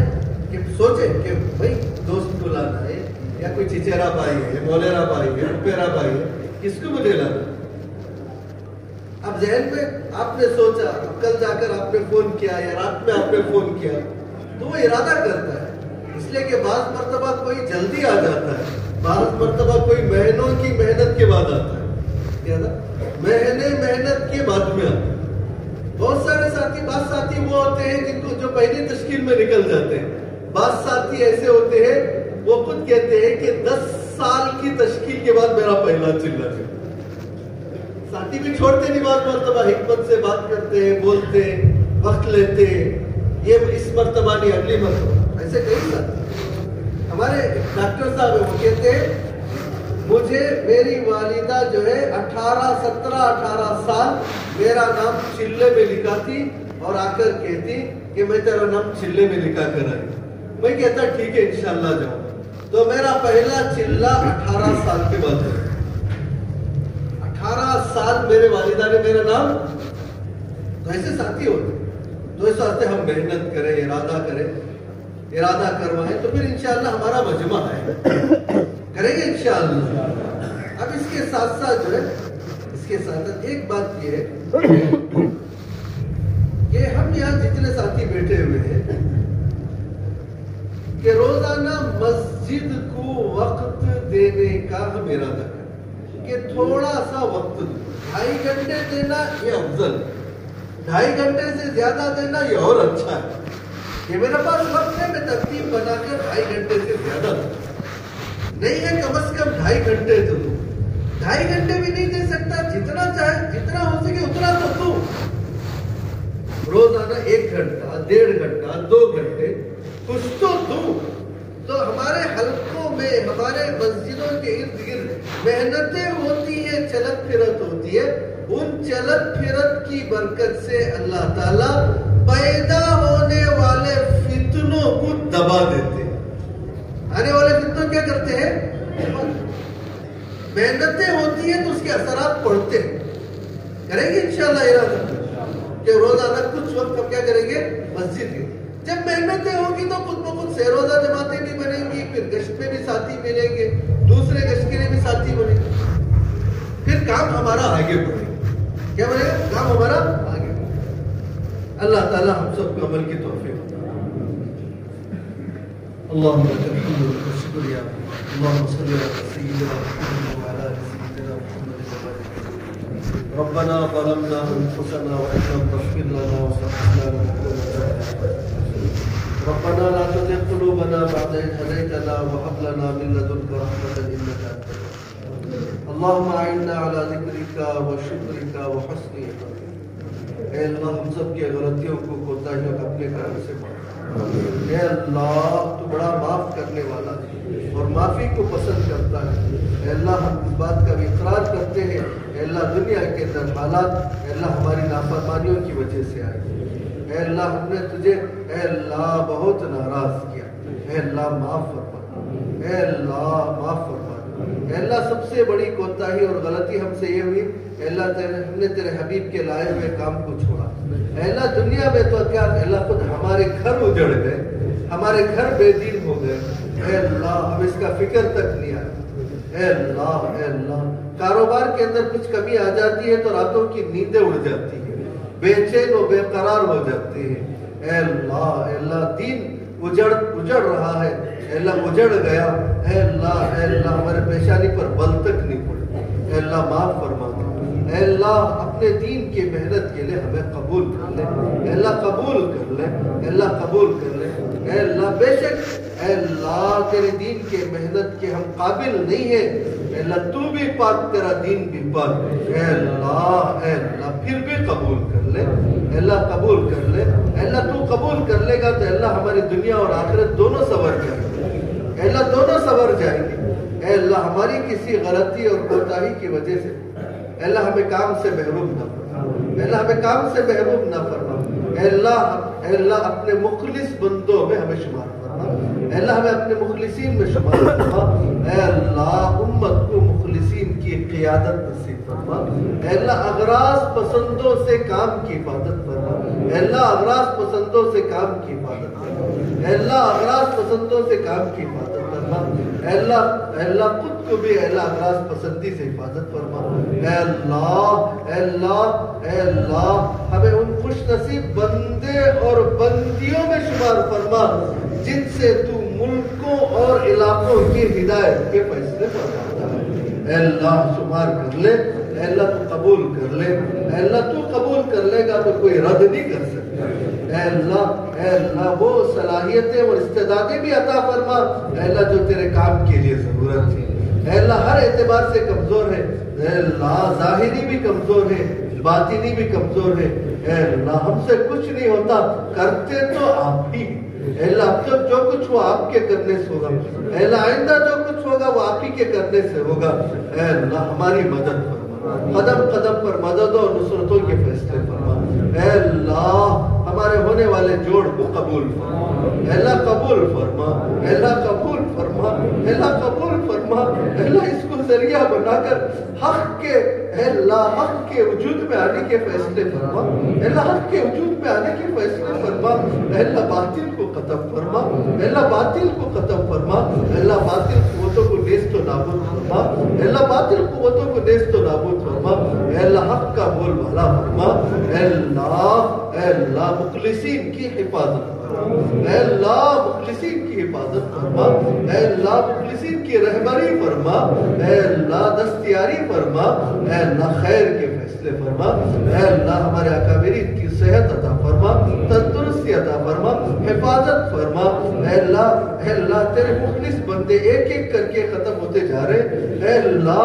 کہ سوچیں کہ بھائی دوست کو لانا ہے یا کوئی چچیرا بھائی ہے, مولیرا بھائی ہے, پپیرا بھائی ہے, کس کو مجھے لانا. اب ذہن میں آپ نے سوچا, کل جا کر آپ نے فون کیا یا رات میں آپ نے فون کیا, تو وہ ارادہ کرتا ہے. اس لیے کہ بعض مرتبہ کوئی جلدی آ جاتا ہے, بعض مرتبہ کوئی مہینوں کی محنت کے بعد آتا ہے. مہینے محنت کے بعد میں آتا ہے. بہت سارے ساتھی, بعض ساتھی وہ ہوتے ہیں جن کو جو پہلی تشکیل میں نکل جاتے ہیں. بعض ساتھی ایسے ہوتے ہیں وہ خود کہتے ہیں کہ 10 سال کی تشکیل کے بعد میرا پہلا چلا ہے. ساتھی بھی چھوڑتے نہیں, بعض مرتبہ حکمت سے بات کرتے ہیں, بولتے ہیں, وقت لیتے ہیں. یہ اس مرتبہ نہیں اگلی مرتبہ. ایسے کئی ساتھی. ہمارے ڈاکٹر صاحب وہ کہتے ہیں مجھے میری والدہ جو ہے 17-18 سال میرا نام چلے میں لکھا تھی اور آ کر کہتی کہ میں تیرا نام چلے میں لکھا کر آئی. میں کہتا ٹھیک ہے انشاءاللہ جاؤں. تو میرا پہلا چلہ 18 سال کے بعد ہے. 18 سال میرے والدہ نے میرا نام. تو ایسے ساتھی ہوتے. تو اس واسطے ہم محنت کریں, ارادہ کریں, ارادہ کروائیں تو پھر انشاءاللہ ہمارا مجمع ہے, کریں گے انشاءاللہ. اب اس کے ساتھ ساتھ جو ہے, اس کے ساتھ ساتھ ایک بات یہ ہے کہ ہم یہاں جتنے ساتھی بیٹھے ہوئے ہیں کہ روزانہ مسجد کو وقت دینے کا ہم ارادہ کریں کہ تھوڑا سا وقت 2.5 گھنٹے دینا یہ افضل, 2.5 گھنٹے سے زیادہ دینا یہ اور اچھا ہے. کہ میرے پاس وقت ہے, میں ترتیب بنا کر 2.5 گھنٹے سے زیادہ نہیں ہے, کم از کم 2.5 گھنٹے تو دوں. 2.5 گھنٹے بھی نہیں دے سکتا, جتنا چاہے جتنا ہو سکے اتنا تو دوں. روزانہ 1 گھنٹہ, 1.5 گھنٹہ, 2 گھنٹے کچھ تو دوں. تو ہمارے حلقوں میں, ہمارے مسجدوں کے ارد گرد محنتیں ہوتی ہیں, چلت پھرت ہوتی ہے. ان چلت پھرت کی برکت سے اللہ تعالیٰ پیدا ہونے والے فتنوں کو دبا دیتے ہیں. آنے والے فتنوں کیا کرتے ہیں؟ محنتیں ہوتی ہیں تو اس کے اثرات پڑتے ہیں. کریں گے انشاءاللہ ارادہ کہ روزانہ کچھ وقت ہم کیا کریں گے مسجد کے. جب محنتیں ہوں گی تو خود بخود سے روزہ جماعتیں بھی بنیں گی, پھر گشت میں بھی ساتھی ملیں گے, دوسرے گشت کے لیے بھی ساتھی بنیں گے, پھر کام ہمارا آگے بڑھے گا. کیا بنے گا؟ کام ہمارا آگے بڑھے گا. اللہ تعالی ہم سب کو عمل کی توفیق. اللهم لك الحمد والشكر يا رب. اللهم صل على سيدنا محمد وعلى ال سيدنا محمد. ربنا ظلمنا انفسنا وان لم تغفر لنا وترحمنا لنكونن. ربنا لا تزغ قلوبنا بعد إذ هديتنا وهب لنا من لدنك رحمة إنك أنت الوهاب. اللهم أعنا على ذكرك وشكرك وحسن عبادتك. اے اللہ ہم سب کی غلطیوں کو کوتاہیوں کا اپنے کرم سے معاف۔ اے اللہ تو بڑا معاف کرنے والا ہے اور معافی کو پسند کرتا ہے۔ اے اللہ ہم اس بات کا بھی اقرار کرتے ہیں، اے اللہ دنیا کے اندر حالات اے اللہ ہماری نافرمانیوں کی وجہ سے آئے، اے اللہ ہم نے تجھے اے اللہ بہت ناراض کیا، اے اللہ معاف فرما، اے اللہ معاف فرما۔ اے اللہ سب سے بڑی کوتاہی اور غلطی ہم سے یہ ہوئی اے اللہ ہم نے تیرے حبیب کے لائے ہوئے کام کو چھوڑا۔ اے اللہ دنیا میں تو کیا اے اللہ خود ہمارے گھر اجڑ گئے، ہمارے گھر بے دین ہو گئے، اے اللہ ہم اس کا فکر تک نہیں آیا۔ اے اللہ کاروبار کے اندر کچھ کمی آ جاتی ہے تو راتوں کی نیندیں اڑ جاتی ہیں، بے چین و بے قرار ہو جاتے ہیں۔ اے اللہ دین اجڑ رہا ہے، اے اللہ اجڑ گیا، اے اللہ ہمارے پیشانی پر بل تک نہیں پڑے، اے اللہ معاف فرما دے، اے اللہ اپنے دین کی محنت کے لیے ہمیں قبول کر لے، اے اللہ قبول کر لے، اے اللہ قبول کر لے، اے اللہ بے شک اے اللہ تیرے دین کے محنت کے ہم قابل نہیں ہیں، اے اللہ تو بھی پاک، تیرا دین بھی پاک، اے اللہ پھر بھی قبول کر لے، اے اللہ قبول کر لے، اے اللہ تو قبول کر لے گا تو اے اللہ ہماری دنیا اور آخرت دونوں سنور جائیں گے، اے اللہ دونوں سنور جائیں گے۔ اے اللہ ہماری کسی غلطی اور کوتاہی کی وجہ سے اے اللہ ہمیں کام سے محروم نہ فرما، اے اللہ ہمیں کام سے محروم نہ فرما، اے اللہ اپنے مخلص بندوں میں ہمیں شمار فرما، اے اللہ ہمیں اپنے مخلصین میں شمار فرما، اے اللہ امت کو مخلصین کی قیادت نصیب فرما، اے اللہ اغراض پسندوں سے کام کی حفاظت فرما، اے اللہ اغراض پسندوں سے کام کی حفاظت فرما، اے اللہ اغراض پسندوں سے کام کی حفاظت فرما، اے اللہ خود کو بھی اے اللہ اغراض پسندی سے حفاظت فرما، اے اللہ ہمیں ان خوش نصیب بندے اور بندیوں میں شمار فرما جن سے تو ملکوں اور علاقوں کی ہدایت کے فیصلے فرماتا ہے۔ اے اللہ شمار کر لے، اے اللہ تو قبول کر لے، اے اللہ تو قبول کر لے گا تو کوئی رد نہیں کر سکتا۔ اے اللہ وہ صلاحیتیں اور استعدادیں بھی عطا فرما اے اللہ جو تیرے کام کے لیے ضرورت تھی۔ اے اللہ ہر اعتبار سے کمزور ہے، اے اللہ ظاہری بھی کمزور ہے، باطنی بھی کمزور ہے، اے اللہ ہم سے کچھ نہیں ہوتا، کرتے تو آپ ہی، اے اللہ اب تک جو کچھ ہوا آپ کے کرنے سے ہوگا، اے اللہ آئندہ جو کچھ ہوگا وہ آپ ہی کے کرنے سے ہوگا۔ اے اللہ ہماری مدد فرما، قدم قدم پر مدد اور نصرتوں کے فیصلے فرما۔ اے اللہ ہمارے ہونے والے جوڑ کو قبول فرما، اے اللہ قبول فرما، اے اللہ قبول فرما، اے اللہ قبول فرما، اے اللہ اس کو ذریعہ بنا کر حق کے اے اللہ حق کے وجود میں آنے کے فیصلے فرما، اے اللہ حق کے وجود میں آنے کے فیصلے فرما، اے اللہ باطل کو ختم فرما، اے اللہ باطل کو ختم فرما، اے اللہ باطل قوتوں کو نیست و نابود فرما، اے اللہ باطل قوتوں کو نیست و نابود فرما، اے اللہ حق کا بول والا فرما، اے اللہ مخلصین کی حفاظت فرما، اے اللہ مخلصین کی حفاظت فرما، اے اللہ مخلصین کی رہبری فرما، اے اللہ دستیاری فرما، اے اللہ خیر کے فیصلے فرما، اے اللہ ہمارے اکابرین کی صحت عطا فرما، تندرستی عطا فرما، حفاظت فرما، اے اللہ تیرے مخلص بندے ایک ایک کر کے ختم ہوتے جا رہے، اے اللہ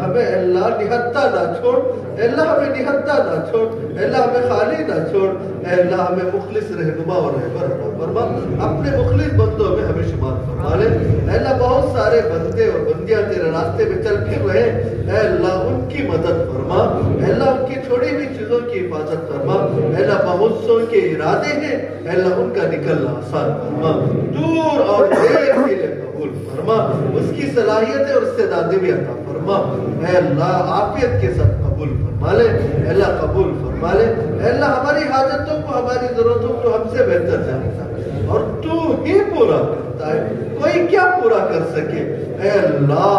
ہمیں اے اللہ نہتا نہ چھوڑ، اے اللہ ہمیں نہتا نہ چھوڑ، اے اللہ ہمیں خالی نہ چھوڑ، اے اللہ ہمیں مخلص رہنما اور رہبر عطا فرما، اپنے مخلص بندوں میں ہمیں شمار فرما لے۔ اے اللہ بہت سارے بندے اور بندیاں تیرے راستے میں چل پھر رہے، اے اللہ ان کی مدد فرما، اے اللہ ان کی چھوڑی ہوئی چیزوں کی حفاظت فرما، اے اللہ بہت سو کے ارادے ہیں، اے اللہ ان کا نکلنا آسان فرما، دور اور دیر کے لیے قبول فرما، اس کی صلاحیتیں اور استعدادیں بھی عطا فرما، اے اللہ عافیت کے ساتھ قبول فرما لے، اے اللہ قبول فرما لے، اے اللہ ہماری حاجتوں کو ہماری ضرورتوں کو ہم سے بہتر جانتا ہے اور تو ہی پورا کرتا ہے، کوئی کیا پورا کر سکے۔ اے اللہ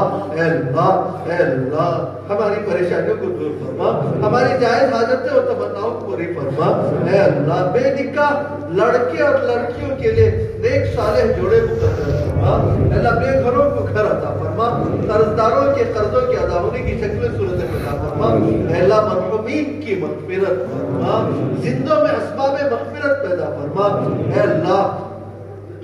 ہماری پریشانیوں کو دور فرما، ہماری جائز حاجتیں اور تمناؤں کو پوری فرما، اے اللہ بے نکاح لڑکے اور لڑکیوں کے لیے نیک صالح جوڑے مقرر فرما، اے اللہ بے گھروں کو گھر عطا فرما، قرضداروں کے قرضوں کی ادا ہونے کی شکل صورتیں عطا فرما، اے اللہ مرحومین کی مغفرت فرما، زندوں میں اسباب مغفرت پیدا فرما، اے اللہ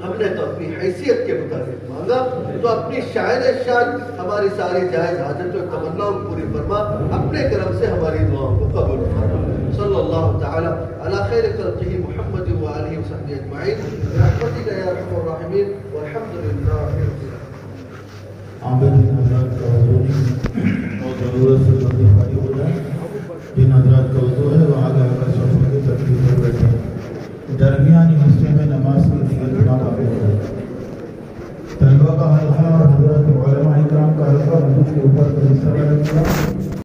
ہم نے تو اپنی حیثیت کے مطابق مانگا تو اپنی شاہد شان ہماری ساری جائز حاجتوں تمناؤں پوری فرما، اپنے کرم سے ہماری دعاؤں کو قبول فرما۔ صلی اللہ تعالی على خير خلقه محمد وآله وصحبه أجمعين برحمتك يا أرحم الراحمين والحمد لله رب العالمين. عابدین حضرات کا وضو اور ضرورت سے جلدی فارغ ہو جائیں. جن حضرات کا وضو ہے وہ آگے آ کر صفوں کی ترتیب پر بیٹھیں. درمیانی حصے میں نماز کی نیت نہ باقی ہو جائے. طلبہ کا حلقہ اور حضرات علماء اکرام کا حلقہ وضو کے اوپر کا حصہ رکھا